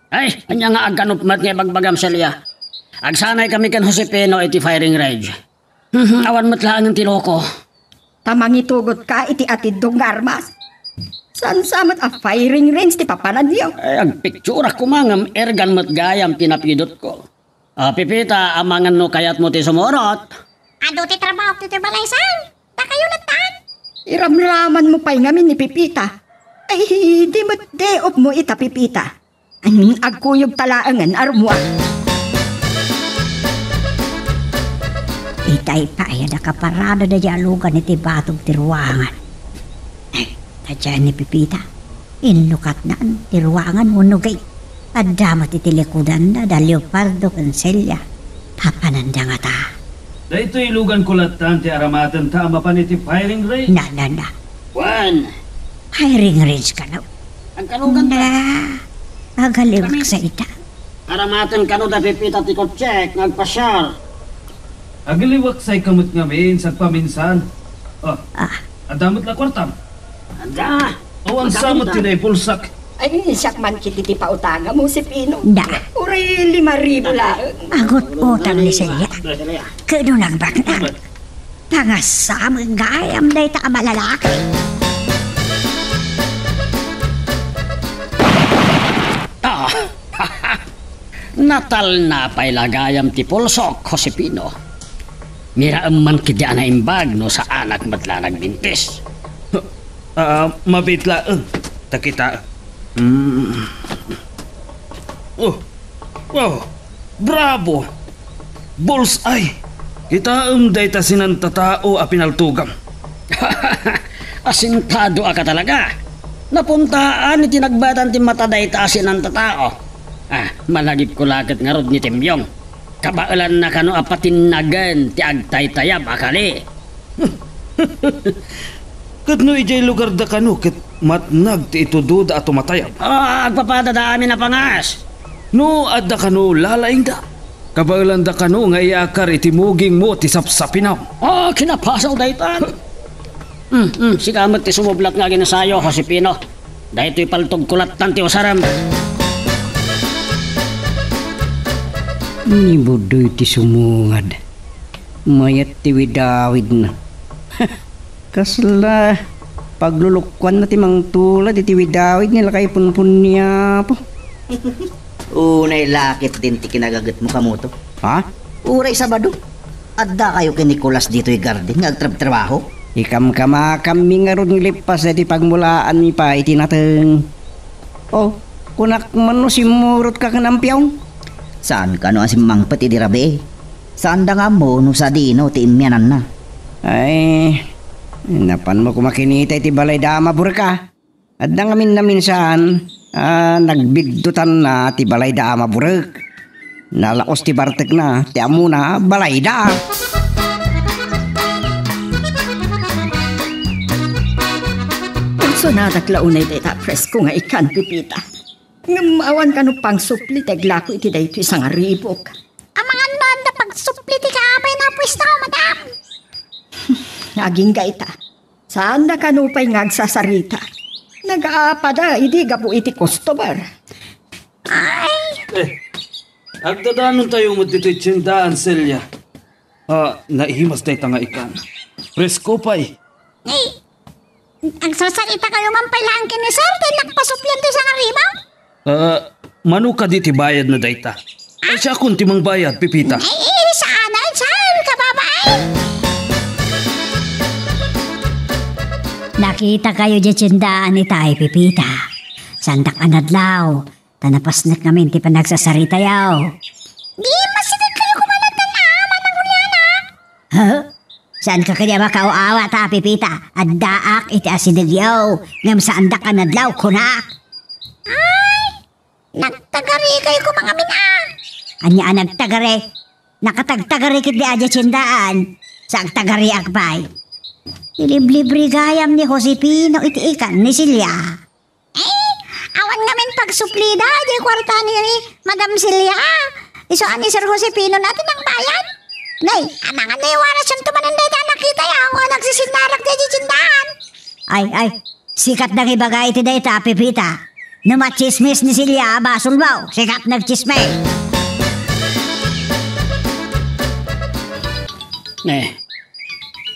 Ay, anya nga aganop mat nga bagbagam sa liya. Agsanay kami kan Josepino iti firing range. Awan mat lang ang tiloko. Tamangitugot ka iti atidog nga armas. San samat a firing range ti papanadyo? Ay, agpiktura kumangam ergan mat gayam tinapidot ko. Pipita, amangan no kayat mo ti sumorot. Ado ti trabaho ti balaysan. Da kayo natan. Iramraman mo pa'y ngamin ni Pipita. Ay, di mo't deop mo ita Pipita. Agkuyog talaangan armwa. Itay pa ay nakaparada na dialugan iti batog tiruangan. Tadya ni Pipita, inukat na ang tiruangan unugay. Adamat iti likudan na da Leopardo Cancelia. Papananda nga ta. Dahito ilugan kulatan ti aramatan tama pa niti firing range. Na. Juan, Firing range ka na. ang kanugan Na. Agaliwak sa ita. aramatan kanu da pipita ti kotsek, nagpasyar. Agaliwak say kamot ngamin sa paminsan. Adamot la kwartam. Anda. Awan samot tinay pulsak. Ay, siyak man kiti ti pautaga mo si Pino. Da. Uray 5,000 lang. Agot utang ni Celia. Celia. Kano nagbak na. Tangasam gayam day ta malalaki. Natal na pa'y lagayam ti pulsok, Josepino. Miraam man kiti na imbag no sa anak matla nagbintis. Mabitla. Takita. Wow. Bravo. Bullseye. Kita day ta sinanta tao a pinaltugam. Asintado ka talaga. Napuntaan ni tinagbatan ti mataday ta sinanta tao. Malagip ko lagat nga rod ni Timyong. Kabaalan na kano apatinagan ti agtay-tayab akali. Kat no ijay lugar da kano kat matnag ti itududa at tumatayab. Agpapadadaamin na pangas. No adda kano lalaing da. Kabaalan da kano nga iakar iti muging mo ti sapsapinaw. Kinapasaw daytan. Sikamat ti sumublat nga ginasayo, Josepino. Dahito ipaltog kulatan ti usaram. Ni budoy ti sumungad. Mayat ti widawid na. Kasla paglulukwan na ti mang tulad iti widawid nila kay punpun niya po. Unay lakit din ti kinagagat mo kamoto. Ha? Uray Sabado. Adda kayo kay Nicolas dito'y garden nga agtrabaho. Ikam kami nga ron lipas na ti pagmulaan mi pa iti nateng. Kunak man no simurot ka kanampiyaw. Saan ka no asimang pati di rabi? Saan da nga mo no sa dino ti imyanan na? Ay, napan mo kumakinita iti balay dama burka. At nangamin na minsan, nagbigdutan na ti balay dama burek. Nalaos ti bartek na, ti amo na balay da. So nadaglaunay data presko nga ikan Pipita. Ngamawan ka no pang supli teglako iti dayto isang aribok. Amangan banda pagsupli ti kaabay na pwesta ko, madam. Naging gaita. Saan na kanupay ngagsasarita? Nag-aapada, hindi ka po iti customer. Agdadanon tayo mo dito tiyendaan, Celia. Naihimas tayo nga ikan. Presko pa'y. Ang sasalita kayo man pailangkin ni sir, dahil nakpasupyan tayo sa ngarimaw. Manu ka di bayad na dayta. Siya kung timang bayad, Pipita. Sana, sir, kababay. Nakita kayo di tiyendaan ni tayo, Pipita. Sandak anadlaw. Tanapasnak namin ti panagsasarita yaw. Di masigit kayo kumalat na naman ang hulyana. Huh? Saan ka kanya makauawa ta, Pipita? At daak iti asidagyaw. Ngam sa andak anadlaw, kunak. Nagtagari kayo ko mga mina. Anya nagtagari. Nakatagtagari kit di adya tiyendaan. Sa agtagari akbay. Iliblibri gayam ni Josepino iti ikan ni Silya. Awan ngamin pagsuplida, di kwarta ni Madam Silya. Isuan ni Sir Josepino natin ang bayan. Nay, anangan na yung waras yung tumananday na nakita yaw o nagsisinarak di tiyendaan. Ay, sikat nang ibagay iti dayta, Pipita. Numatchismis ni Silya, basulbaw. Sikat nagchismis.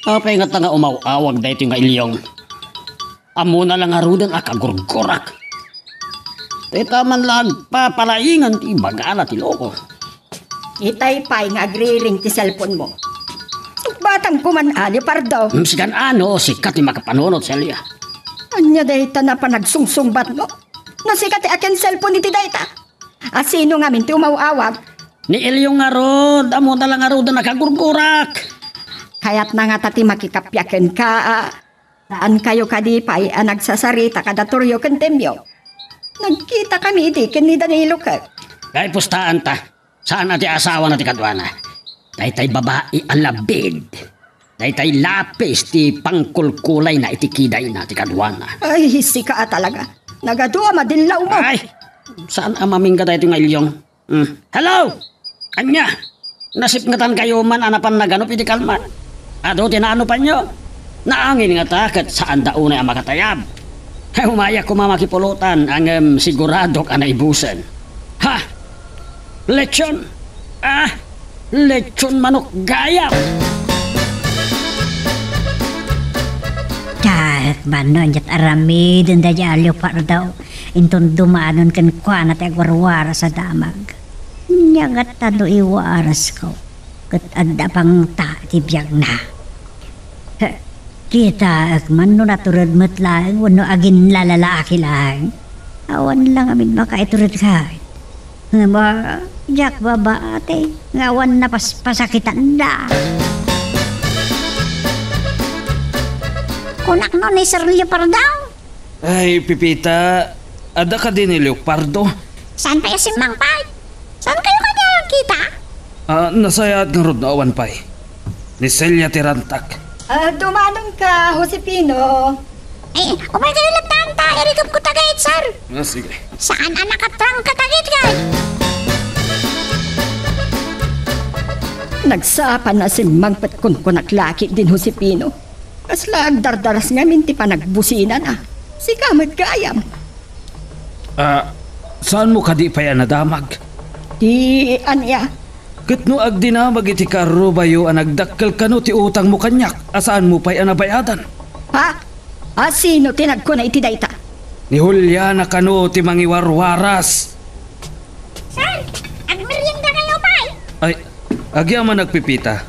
Apay nga nga umawawag da ito nga ilyong. Amo na lang arudan akagurgurak. Teta man lang papalaingan ti bagala ti loko. Itay pa'y nga agri-ring ti cellphone mo. Batang kuman ali pardo. Sigan ano, sikat ti makapanunod sa liya. Anya dayta na pa nagsungsungbat mo. Nasikat ti akin cellphone iti dayta. Sino nga min ti umawawag? Ni ilyong nga rod, amo na lang arudan akagurgurak. Kaya't na nga tati makikapyaken ka. Saan kayo kadipay nagsasarita kada Toryo Kentemyo? Nagkita kami iti ken ni Danilo ka. Kay pustaan ta. Saan ati asawa na ti kadwana? Daytay babae alabid. Daytay lapis ti pangkulkulay na itikiday na ti kadwana. Ay, sika talaga. Nagadua madilaw mo. Ay, saan amaming ka tayo nga ilyong? Hello! Anya? Nasipngatan kayo man anapan na ganup iti kalman. Ado tinano pa nyo? Naangin nga takat saan daunay ang makatayab. Humaya ko mamakipulutan ang siguradok anaibusan. Ha? Lechon? Lechon manok gaya. Kahit manon yat aramidin da jalyo par daw. Intong dumanon kan kwa na agwarwara sa damag. Nyagat tado iwaras ko. Kat adda pang ta tibiyag na. Kita agman no naturad mo't lang. Wano agin lalalaki lang. Awan lang amin makaiturad ka. Nga ba, jak baba ate. Ngawan na pasakitan na. Kunak no ni Sir Leopardo. Ay, Pipita, ada ka din ni Leopardo? Saan pa yung Mang Pai? Saan kayo kanya kita? Nasayat ng rod na awan pa'y. Ni Celia Tirantak. Dumanong ka, Josepino. Umay kayo latanta, irikap ko tagait, sir. Sige. Saan anak katrang katagit kay? Nagsapan na si Mangpet kun naklaki din Josepino. Kasla agdardaras nga minti pa nagbusina na. Si kamad kayam. Saan mo ka di pa yan nadamag? Di anya. Kitno ag dinamag iti karo bayo ang nagdakkel kano ti utang mo kanyak. Asaan mo pa'y anabayadan? Ha? Sino tinag ko na iti dayta? Ni Juliana kano ti mangiwarwaras. Sir, agmerienda kayo pa'y? Ay, agyaman nagpipita.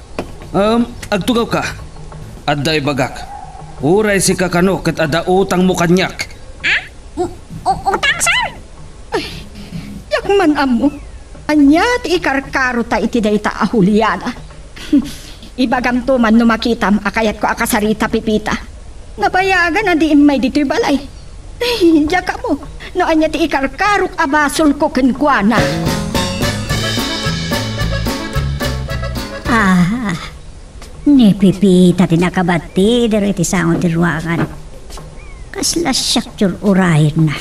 Agtugaw ka. Adday bagak. Uray si kakano kat ada utang mo kanyak. Utang, sir? Yak man amo. Anya ti ikarkaro ta iti dayta Juliana. Ibagam to man no makitam akayat ko akasarita Pipita. Nabayagan na di may dito'y balay. Ay, ka mo. No anya ti ikarkarok abasol ko kenkwana. Ni Pipita tinakabati dero iti sangon ti ruangan. Kasla syaktur urahin na.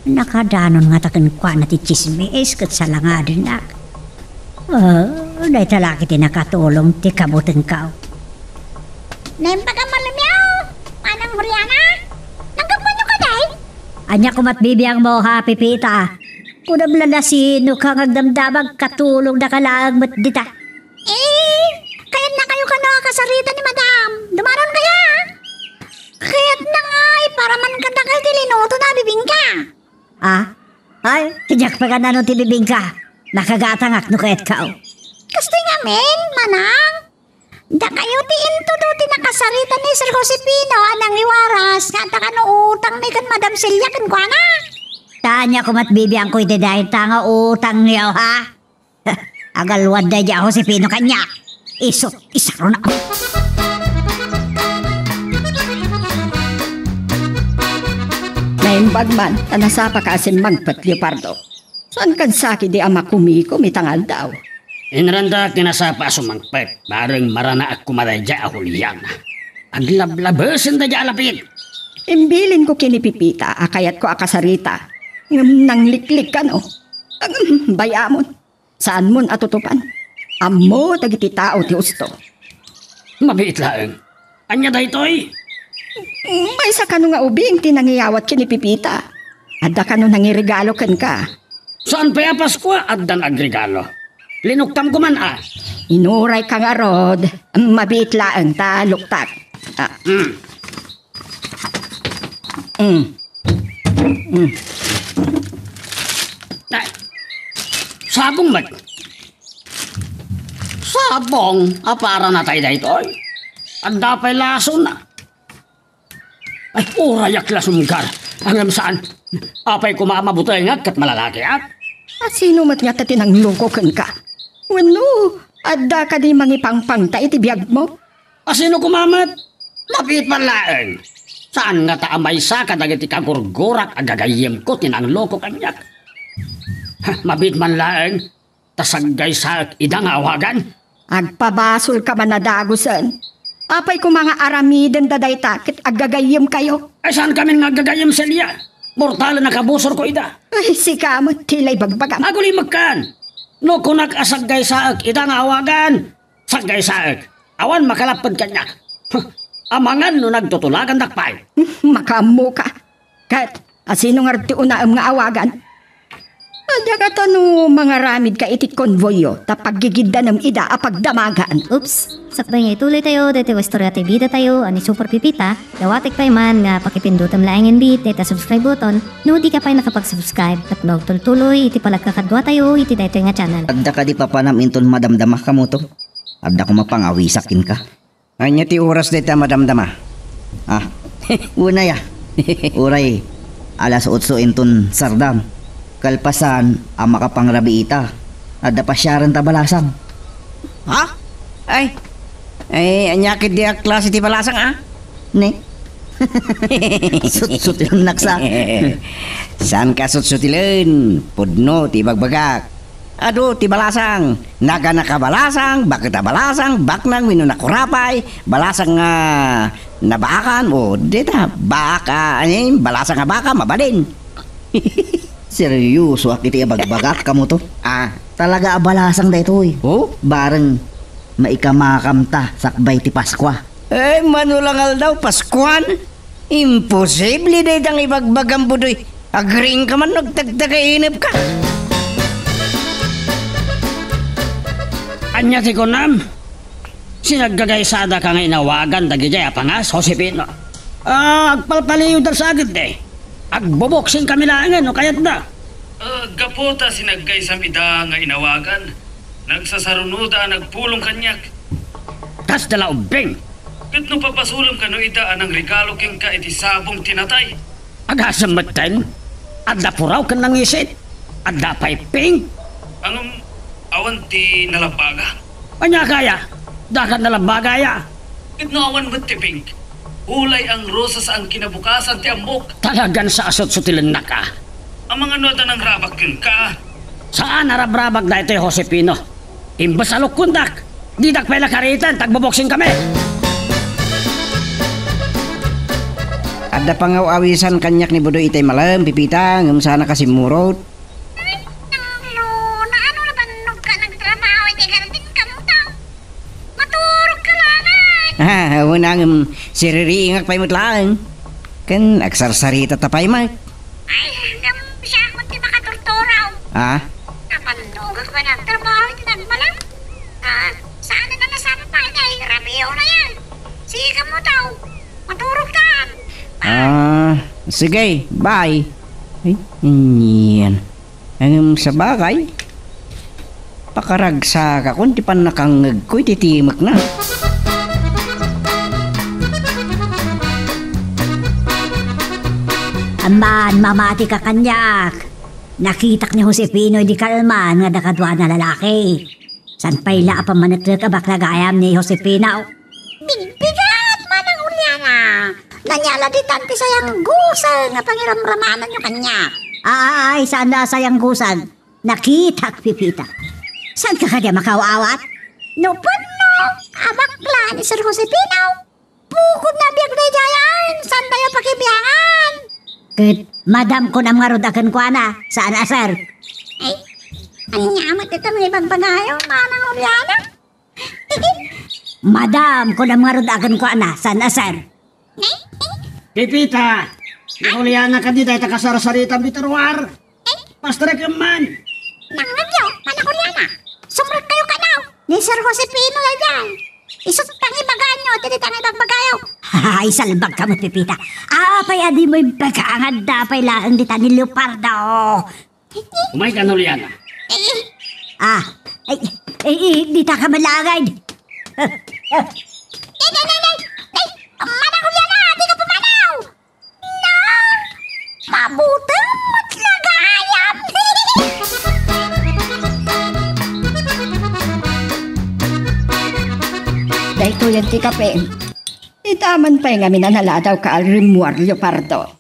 Nakadanon nga taken kwa na ti chismis kat salangadin na. Day talaki ti nakatulong ti kabuteng kao. Naimpaga malamyaw, manang Juliana. Nagkapunyo ka da? Anya kumat bibiyang mo ha, Pipita. Kung nablalasino ka ngagdamdamag katulong na kalaang matdita. Kaya't na kayo ka nakakasarita ni Madam. Dumaron kaya? Kaya't na nga para man ka na kayo dilinuto na bibingka. Ay, tiyak pa ka na nung tibibing ka. Nakagatangak no kaya't kao. Gusto nga men, manang. Da kayo ti into do ti nakasarita ni Sir Josepino anang iwaras nga ta kano utang ni kan Madam Celia kan kwa na. Tanya kumat bibiyang ko iti dahil tanga utang niyaw ha. Agalwad na dya Josepino kanya. Isot, isaro na. Naimbag man, tanasapa ka asin magpat, Leopardo. Saan kan saki di ama kumiko, mitangal daw. Inranda kinasapa sumangpet, bareng marana at kumaradya ahulyan. Aglablabasin da dya alapit. Imbilin ko kinipipita, akayat ko akasarita. Nang liklik ka no. Bayamon, saan mon atutupan? Amo dagiti tao ti usto. Mabiit laeng. Anya da ito'y? May sa kano nga ubing tinangiyawat kinipipita. Adda kano nangirigalo ken ka. Saan pa Pasko addan agregalo? Linuktam ko man Inuray ka nga rod. Mabiit laeng ta luktak. Sabong mat. Sabong, para na tayo dahito ay. Anda pa'y laso na. Ay, urayak lasumgar. Hanggang saan? Apay kumamabutay nga kat malalaki at. At sino mat nga tatinang lukokan ka? Wano, adda ka di mangipangpang ta itibiyag mo? Sino kumamat? Mapit palaeng. Saan nga taamay sa kadagiti kagurgurak agagayim ko tinang loko kanyak? Mabit man laeng. Tasaggay sa idang awagan. Agpabasol ka man na dagusan. Apay ko mga aramiden daday takit agagayim kayo. Ay saan kami nagagayim sa liya? Mortal na kabusor ko ida. Ay si kamot tilay bagbagam. Agulimag kan. No kunak asaggay saag idang awagan. Saggay saag. Awan makalapad kanyak. Amangan no nagtutulagan dakpay. Makamu ka. Kat asino nga rti unaam nga awagan? Adya ka tano mga ramid ka iti konvoyo tapag gigida ng ida apagdamagan. Oops, sakbay nga ituloy tayo, dati wastorya tayo bida tayo, ani Super Pipita, dawatik pa man nga pakipindutam laing bit, data subscribe button, no di ka pa nakapag-subscribe, at blog tultuloy, iti palagkakadwa tayo, iti dito nga channel. Adda ka di pa panam inton madamdama ka mo to. Adda ko mapangawisakin ka. Anya ti oras dita madamdama. Una ya. Uray, alas 8 inton sardam. Kalpasan ang makapangrabiita. Adda pa siya rin tabalasang. Ay, anyakit di klase ti balasang Ne? Sut-sutilun naksa. Saan ka sut-sutilun? Pudno, ti bagbagak. Ado, ti balasang. Naga nakabalasang, bakit balasang, baknang wino nakurapay, balasang nabakan, o dita, baka, balasang nga baka, mabadin. Seryoso iti bagbagak kamo to. Talaga abalasang da ito bareng maikamakamta sakbay ti Paskwa. Manulangal daw Paskuan. Imposible da itang ibagbagam budoy. Agring ka man nagtagtagainip ka. Anya ti kunam. Sinaggagaysada ka nga inawagan dagijay apangas Josepino. Agpalpaliw dar sagit Agboboksing kami langan, no kayat da? Gapota sinaggay sa mida nga inawagan. Nagsasarunuda nagpulong kanyak. Kas dala ubing. Kat no papasulam ka no ida anang regalo king ka iti sabong tinatay. Agasam matan. Adda puraw ka nang isit. Adda piping. Ang awan ti nalabaga. Anya kaya? Dakan nalabaga ya. Kat no awan ba't ti pink? Ulay ang rosas ang kinabukasan ti ambok. Talagan sa asot-sutilan na ka. Ang mga nota ng rabak yun ka. Saan narabrabag na ito Josepino? Imbas alok kundak. Di dakpay karitan, tagbaboksing kami. Ada pangaw-awisan kanyak ni Budoy itay malam, Pipita, ngam sana kasi murot. Ano na ba nung ka nagtrabaho iti ganatin ka mo tao? Maturog ka lang Unang siririingak pa'y mutlaan. Kan agsarsarita tapay mak. Ay, siya mo ti makatorturaw. Ha? Napandugag ko ng trabaho, tinagmalang. Saan na nasampay niya? Rabiyo na yan. Sige ka mo daw. Maturog taan. Sige, bye. Ay, yan. Sa bagay, pakaragsa ka kung di pa nakangag ko'y titimak na. Aman, mamati ka kanyak. Nakitak ni Josefino di kalman nga nakadwa na lalaki. San payla pa manatrik abak nagayam ni Josefino. Bigat man ang Juliana. Nanyala di tanti sayang gusal nga pangiramramanan nyo kanya. Ay, saan na sayang gusan? Nakitak, Pipita. Saan ka kaya makawawat? No, abakla ni Sir Josefino. Bukod na biyag na jayan. Saan tayo pakibiyangan? Ket, madam ko na mga rodakan ko na. Saan na, sir? Ay, ang nyamat ito may pagpagayo, manang Juliana. Madam ko na mga rodakan ko na. Saan na, sir? Pipita, ni Juliana ka di tayo takasarasarita biterwar. Pastra ka man. Nangagyo, manang Juliana. Sumrat kayo ka now. Ni Sir Josefino na dyan. Isot pang ibagaan nyo, tinitang ibagbagayo. Ay, salbag ka mo, Pipita. Apay, adi mo yung pagkaangad na pay laang dita ni Leopardo. Umay ka, Juliana. Dita ka malagad. Manang Juliana, di ka pumanaw. No, mabutang matlagayam. Dahil ko yan ti kape. Itaman pa yung amin na naladaw ka al rimuar, Leopardo.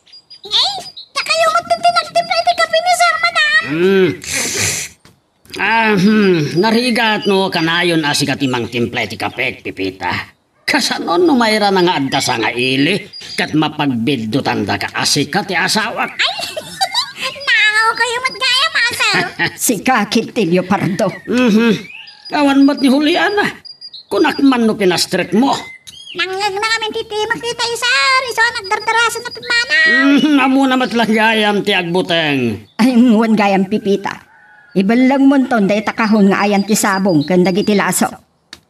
Nakayo mo tinagtimpla ti kape ni Sir, madam. Narigat no kanayon asikat imang timple ti kapek, Pipita. Kasanon no mayra na nga adda sa nga ili, kat mapagbiddutan da ka asikat ti asawak. Nangaw kayo matgaya, Sir. Si kakit ti Leopardo. Kawan mo't ni Juliana. Kunakman no pinastret mo. Nangag na kami titi makita Sir. Iso nagdardarasan na pimana. Amo na matlagyayam ti agbuteng. Ay, nguwan gayang Pipita. Ibalang monton day takahon nga ayan ti sabong kanda giti laso.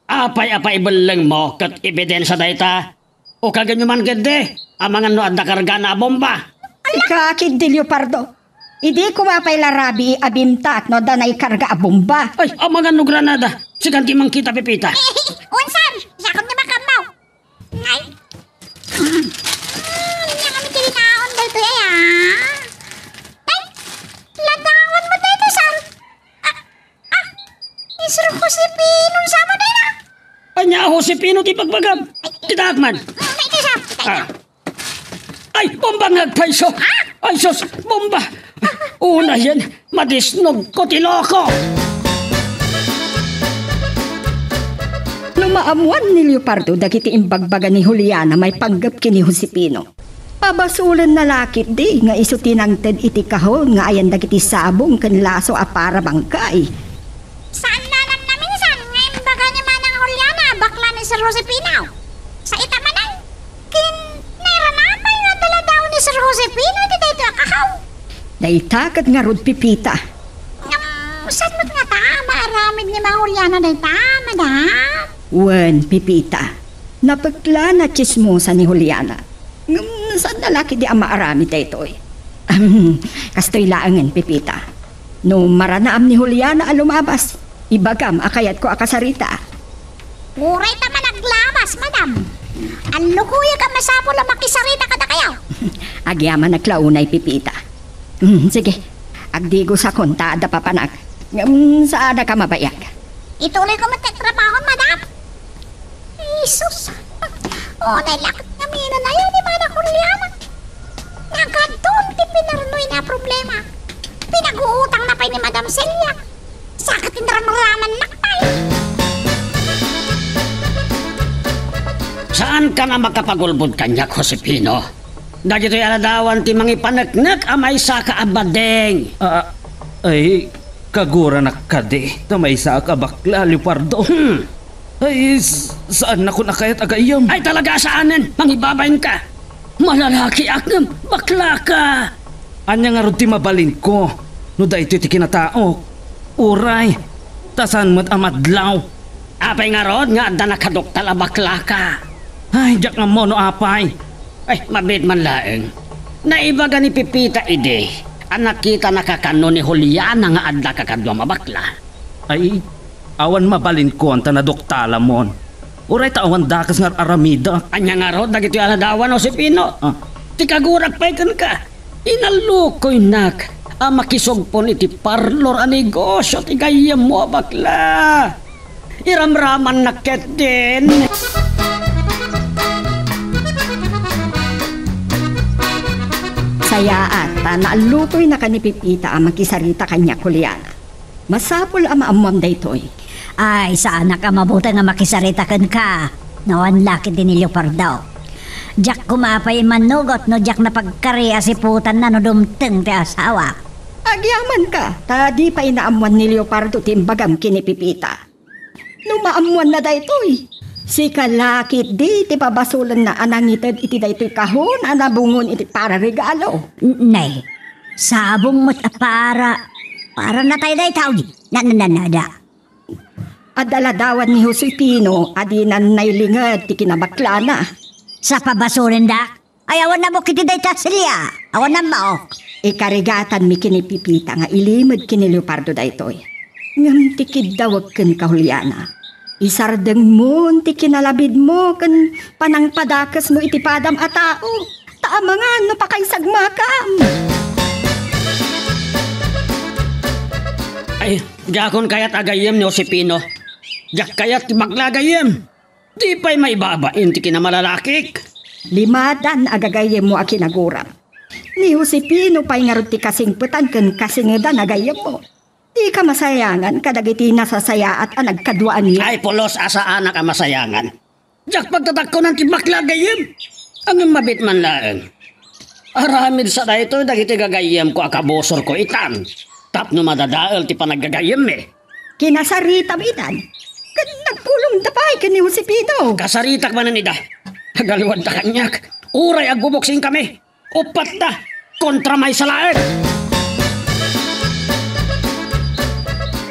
Apay ibalang mo kat ebidensya dayta. O kaganyo man gede, amangan no adda karga na bomba. Kakit di Leopardo. Idi ko mapay larabi abinta at no danay karga a bomba. Ay, amangan no granada. Sigan ti mang kita, Pipita. Unsan, sakot na makamaw. Ay. Hindi kami tininaon dito Ay, ladangawan mo dito, Sir. Sir Josefino, sama na na. Anya, Josefino ti pagbagam. Titakman. Ito, Sir. Ay, bomba nagpaiso. Ay, sus, bomba. Una yan, madisnog ko tiloko. Lumaamuan ni Leopardo dagiti imbagbaga ni Juliana may panggap kini Josefino. Pabasulan na lakit di nga iso tinangted iti kahon nga ayan dagiti sabong ken laso a para bangkay. Saan na lang namin, Sir? Ngayon baga ni Manang Juliana, bakla ni Sir Josefino. Sa itamanan, naranamay nga tala daw ni Sir Josefino, dito ito akahaw. Naitakat nga rod Pipita. Saan mo't nga ta, maaramid ni Mang Juliana na ita, madam? Wen, Pipita. Napagla na chismosa ni Juliana. Saan nalaki di ang maarami daytoy? Kastoy laangan, Pipita. No maranaam ni Juliana a lumabas, ibagam akayat ko akasarita. Uray ta man naglabas, madam. Ang lukuya ka masapol na makisarita ka na kayo. Agyaman naglaunay, Pipita. Sige, agdigo sa konta da papanak. Saan ka mabayag? Ituloy ko magtatrabahon, madam. Jesus. Nailakot kami na yun ni Manang Juliana. Nagadun ti pinarnoy na problema. Pinag-uutang na pa ni Madam Celia. Sakit indramayaman nakpay. Saan ka na makapagulbod kanyak, Josefino? Dagito'y aladawan ti mangipanaknak amay sa kaabadeng. Ay, kagura na kade, na may sa kabakla, Leopardo. Ay, saan na ko nakayat agayam? Ay talaga saanin, mangibabayin ka. Malalaki akam, bakla ka. Anya nga ron ti mabalin ko. No da ito ti kinataok. Uray, tasan mo't amadlaw. Apay nga ron nga da nakadoktal a bakla ka. Ay, jak nga mo no apay. Ay, mabit man laeng. Naibaga ni Pipita ide. Ang nakita nakakano ni Juliana nga adla kakadwa mabakla. Ay, awan mabalin ko ang tanadoktala mon. Uray awan dakas nga aramida. Anya nga ron, dagito yung aladawan o si Pino. Tikagurak pa'y kan ka. Inalukoy nak. Makisogpon iti parlor a negosyo. Tigayam mo bakla. Iramraman na ket din. Sayaat, naalukoy na kanipipita ang makisarita kanya Juliana. Masapol ang maamam daytoy. Ay, sana ka mabuti nga makisarita ka. Nawan laki din ni Leopardo. Diyak kumapay manugot no diyak na pagkariya si putan na no dumteng ti asawa. Agyaman ka, tadi pa inaamuan ni Leopardo timbagam kinipipita. Numaamuan na daytoy. Si kalakit di ti pabasulan na anangitid iti daytoy kahon anabungon iti para regalo. Nay, sabong mo't para na tayo daytaw di. Nananada. Adaladawan ni Josepino adinan nailingad ti kinabakla na. Sa pabasulan da, ay awan na mo kiti dayta silya. Awan na mo. Ikarigatan mi kinipipita nga ilimod kini Leopardo daytoy. Ngam ti kidawag ken ka Juliana. Isardeng mo ti kinalabid mo ken panangpadakas mo iti padam a tao. Taamangan no pakaisagmakam. Ay, jakon kayat agayem ni Josepino. Jak kayat maglagayem. Di pa'y may babain ti kinamalalakik. Limadan agagayem mo a kinaguram. Ni Josepino pa'y nga ti kasingputan ken kasingedan agayem mo. Di ka masayangan kadagiti nasasaya at nagkaduaan niya. Ay, pulos asa anak ang masayangan. Jak pagtatak ko ng timaklagayem. Ang mabit man laeng. Aramid sa dayto dagiti gagayem ko akabosor ko itan. Tap no madadael ti panaggagayem eh. Kinasarita bidan. Kan nagpulong dapay ka ni Josepino. Kasaritak man nida. Hagaliwad ta kanyak. Uray agbuboksing kami. Upat na. Kontra may salaeng.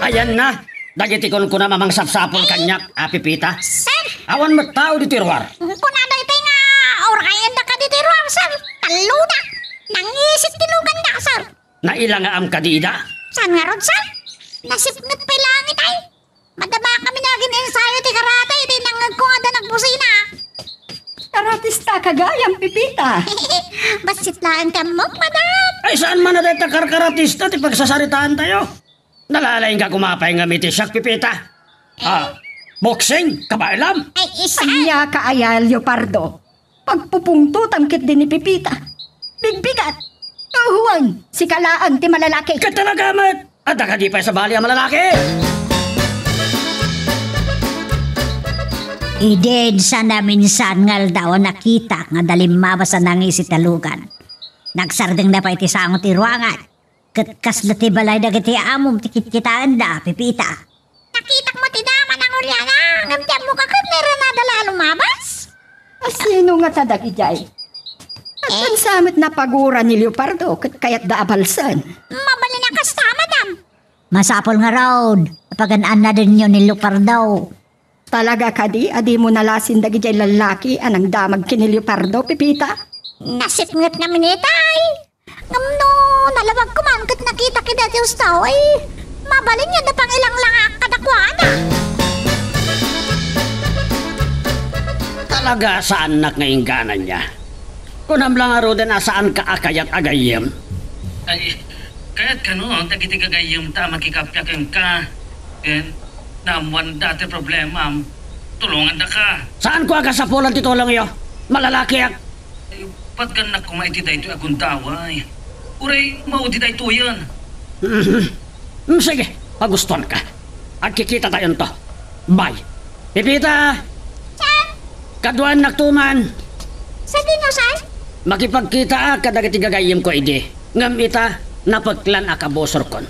Ayan na. Dagiti kon kuna mamang sapsapol kanyak, Pipita. Sir! Awan mo tao di tirwar. Kunada ito nga, orayan na ka di tiruam, sir. Taluda. Nangisip tilugan na, sir. Nailang nga am kadida. Saan nga ron, sir? Nasipngat pa langit ay. Madaba kami naging ensayo ti karate, di nangag ko nga nagbusina. Karatista kagayang Pipita. Basit laan ka mo, madam. Ay saan man na dito karkaratista ti pagsasaritaan tayo? Nalalaing ka kumapay nga miti siyak, Pipita. Boxing, kabailam. Ay, isa. Anya ka aya, Leopardo. Pagpupungtutan kit din ni Pipita. Bigbigat. Uhuan, si kalaan ti malalaki. Katalagamat. At nakadipay sa bali ang malalaki. Ided sa namin san ngal daw nakita nga dalimaba sa nangis italugan. Nagsardeng na pa iti sangot ti ruangan. Katkas na ti balay dagiti amom tikit-kitaan da, Pipita. Nakitak mo ti daman ang Juliana. Ngamtiyan mo ka kung meron na dala lumabas. Sino nga tadag ijay? At ang samit na pagura ni Leopardo kaya't daabalsan. Mabali na kasta, madam. Masapol nga raw. Paganaan na din yun ni Leopardo. Talaga ka di, adi mo nalasin dagi jay lalaki anang damag kini Leopardo, Pipita? Nasipngat nga minitay. Ngamno, nalawag ko man kat nakita kita ti ustaw ay mabalin niya na pang ilang lang kadakwana. Talaga saan nak ngayong ganan niya? Kunam lang aro din asaan ka akayat agayem. Ay, kaya't kano, dagiti gagayam ta makikapyakin ka. And, namuan dati problema, tulungan da ka. Saan ko agasapulan ti tulong iyo? Malalaki ak. Ay, pat ka na kumaiti da ito akong taway. Uray, maudi da ito yan. Sige, pagustuhan ka. At kikita tayo to. Bye. Pipita! Saan? Kaduan naktuman. Sa dino, saan? Makipagkita kadagiti gagayim ko ide. Ngam ita, napagklan akabosor kon.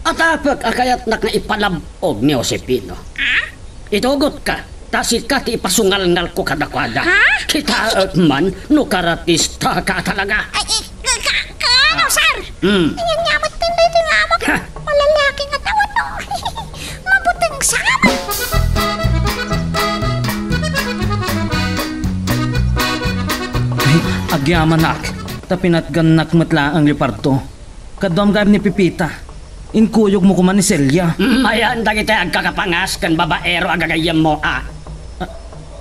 At apag akayat nak na ipalabog ni Josepino. Ha? Itugot ka, tasik ka ti ipasungal-ngal ko kadakwada. Ha? Kita man, no karatista ka talaga. Ay, ano, sir? Tingnan nga mo't tinday tingamag. Malalaki nga tawon no. Mabuting sama. Ay, agyaman nak. Tapinat ganak matla ang liparto. Kadam gayam ni Pipita. Inkuyog mo kuman ni Celia. Ayan, dagiti agkakapangas kan babaero agagayam mo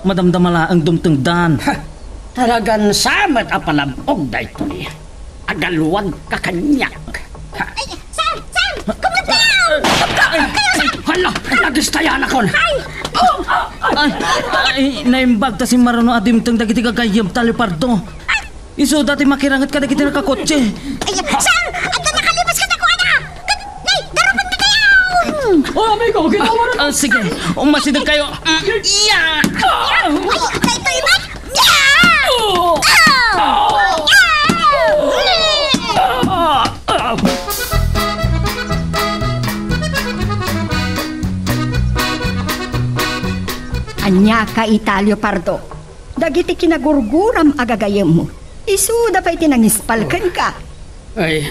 Madamdamala ang dumtengdan. Talagan samat apalabog da ito ni. Agaluwag kakanyak. Sam! Kumutaw! Hala! Nagistayan ako! Ay, naimbag ta si Marano adimteng dagiti gagayam taliparto. Iso dati makirangat ka dagiti nakakotse. Ay, Sam! Ando nakalipas ka na ko, ana! Nay, garapan na kayo! Oh, amigo! Ginawa na! Sige, umasidag kayo. Ay, ito iman! Anya ka Italio Pardo. Dagiti kinagurguram agagayem mo. Isuda pa'y tinangispalkan ka. Ay,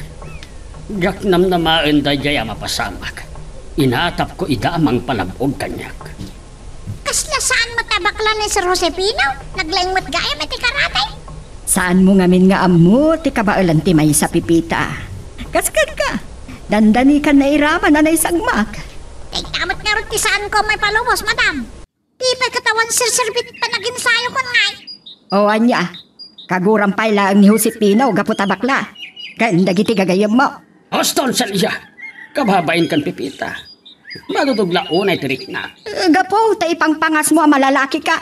gaknam na maenday jaya mapasamak. Inatap ko idamang palabog kanyak. Kasla saan matabaklan ni Sir Josepino? Naglaingmat gaya may tikaratay? Saan mo ngamin nga amo ti kabailan ti may sa Pipita? Kaskan ka. Dandani ka na iraman na naisagmak. Ay, tamat nga rin ti saan ko may palubos, madam. Di pa katawan sir-servit pa naging sayo ko ngay. O anya, kaguram pa lang ni Josepino gaputa bakla. Ganda giti gagayam mo. Hoston Celia! Kababain kan Pipita. Madudugla unay tirik na. Gapo, ta ipangpangas mo ang malalaki ka.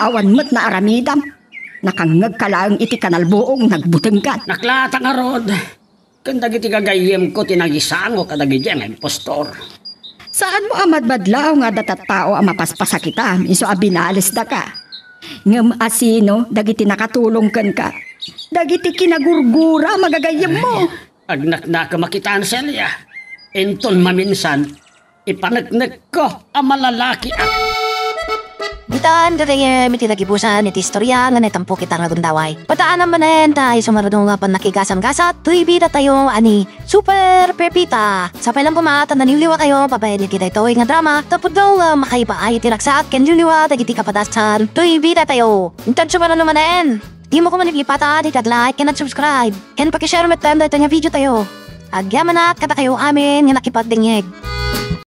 Awan mo't na aramidam. Nakangag ka lang iti kanalbuong nagbuteng ka. Naklata nga rod. Kanda giti gagayem ko tinagisango kadagidyan ang impostor. Saan mo amadbadlaw nga datat tao ang mapaspasa kita, iso abinalis da ka. Ngam asino, dagiti nakatulong kan ka. Dagiti kinagurgura magagayam mo. Agnak na ka makitaan Celia. Enton maminsan, ipanagnak ko ang malalaki at... Bitaan dati miti nagibusan iti istorya nga netampo kita nga gundaway. Pataan naman tayo sumaradong nga pan nakigasam-gasat. Tuy bida tayo ani Super Pepita. Sa pailang pumatan na niliwa kayo pabayad kita ito nga drama. Tapos daw makaipaay tiraksak ken niliwa dagiti kapadasan. Tuy bida tayo. Intan sumara naman di mo ko manipipata di like ken subscribe. Ken pakishare met time dito nga video tayo. Agyaman na kata kayo amin nga nakipagdingeg.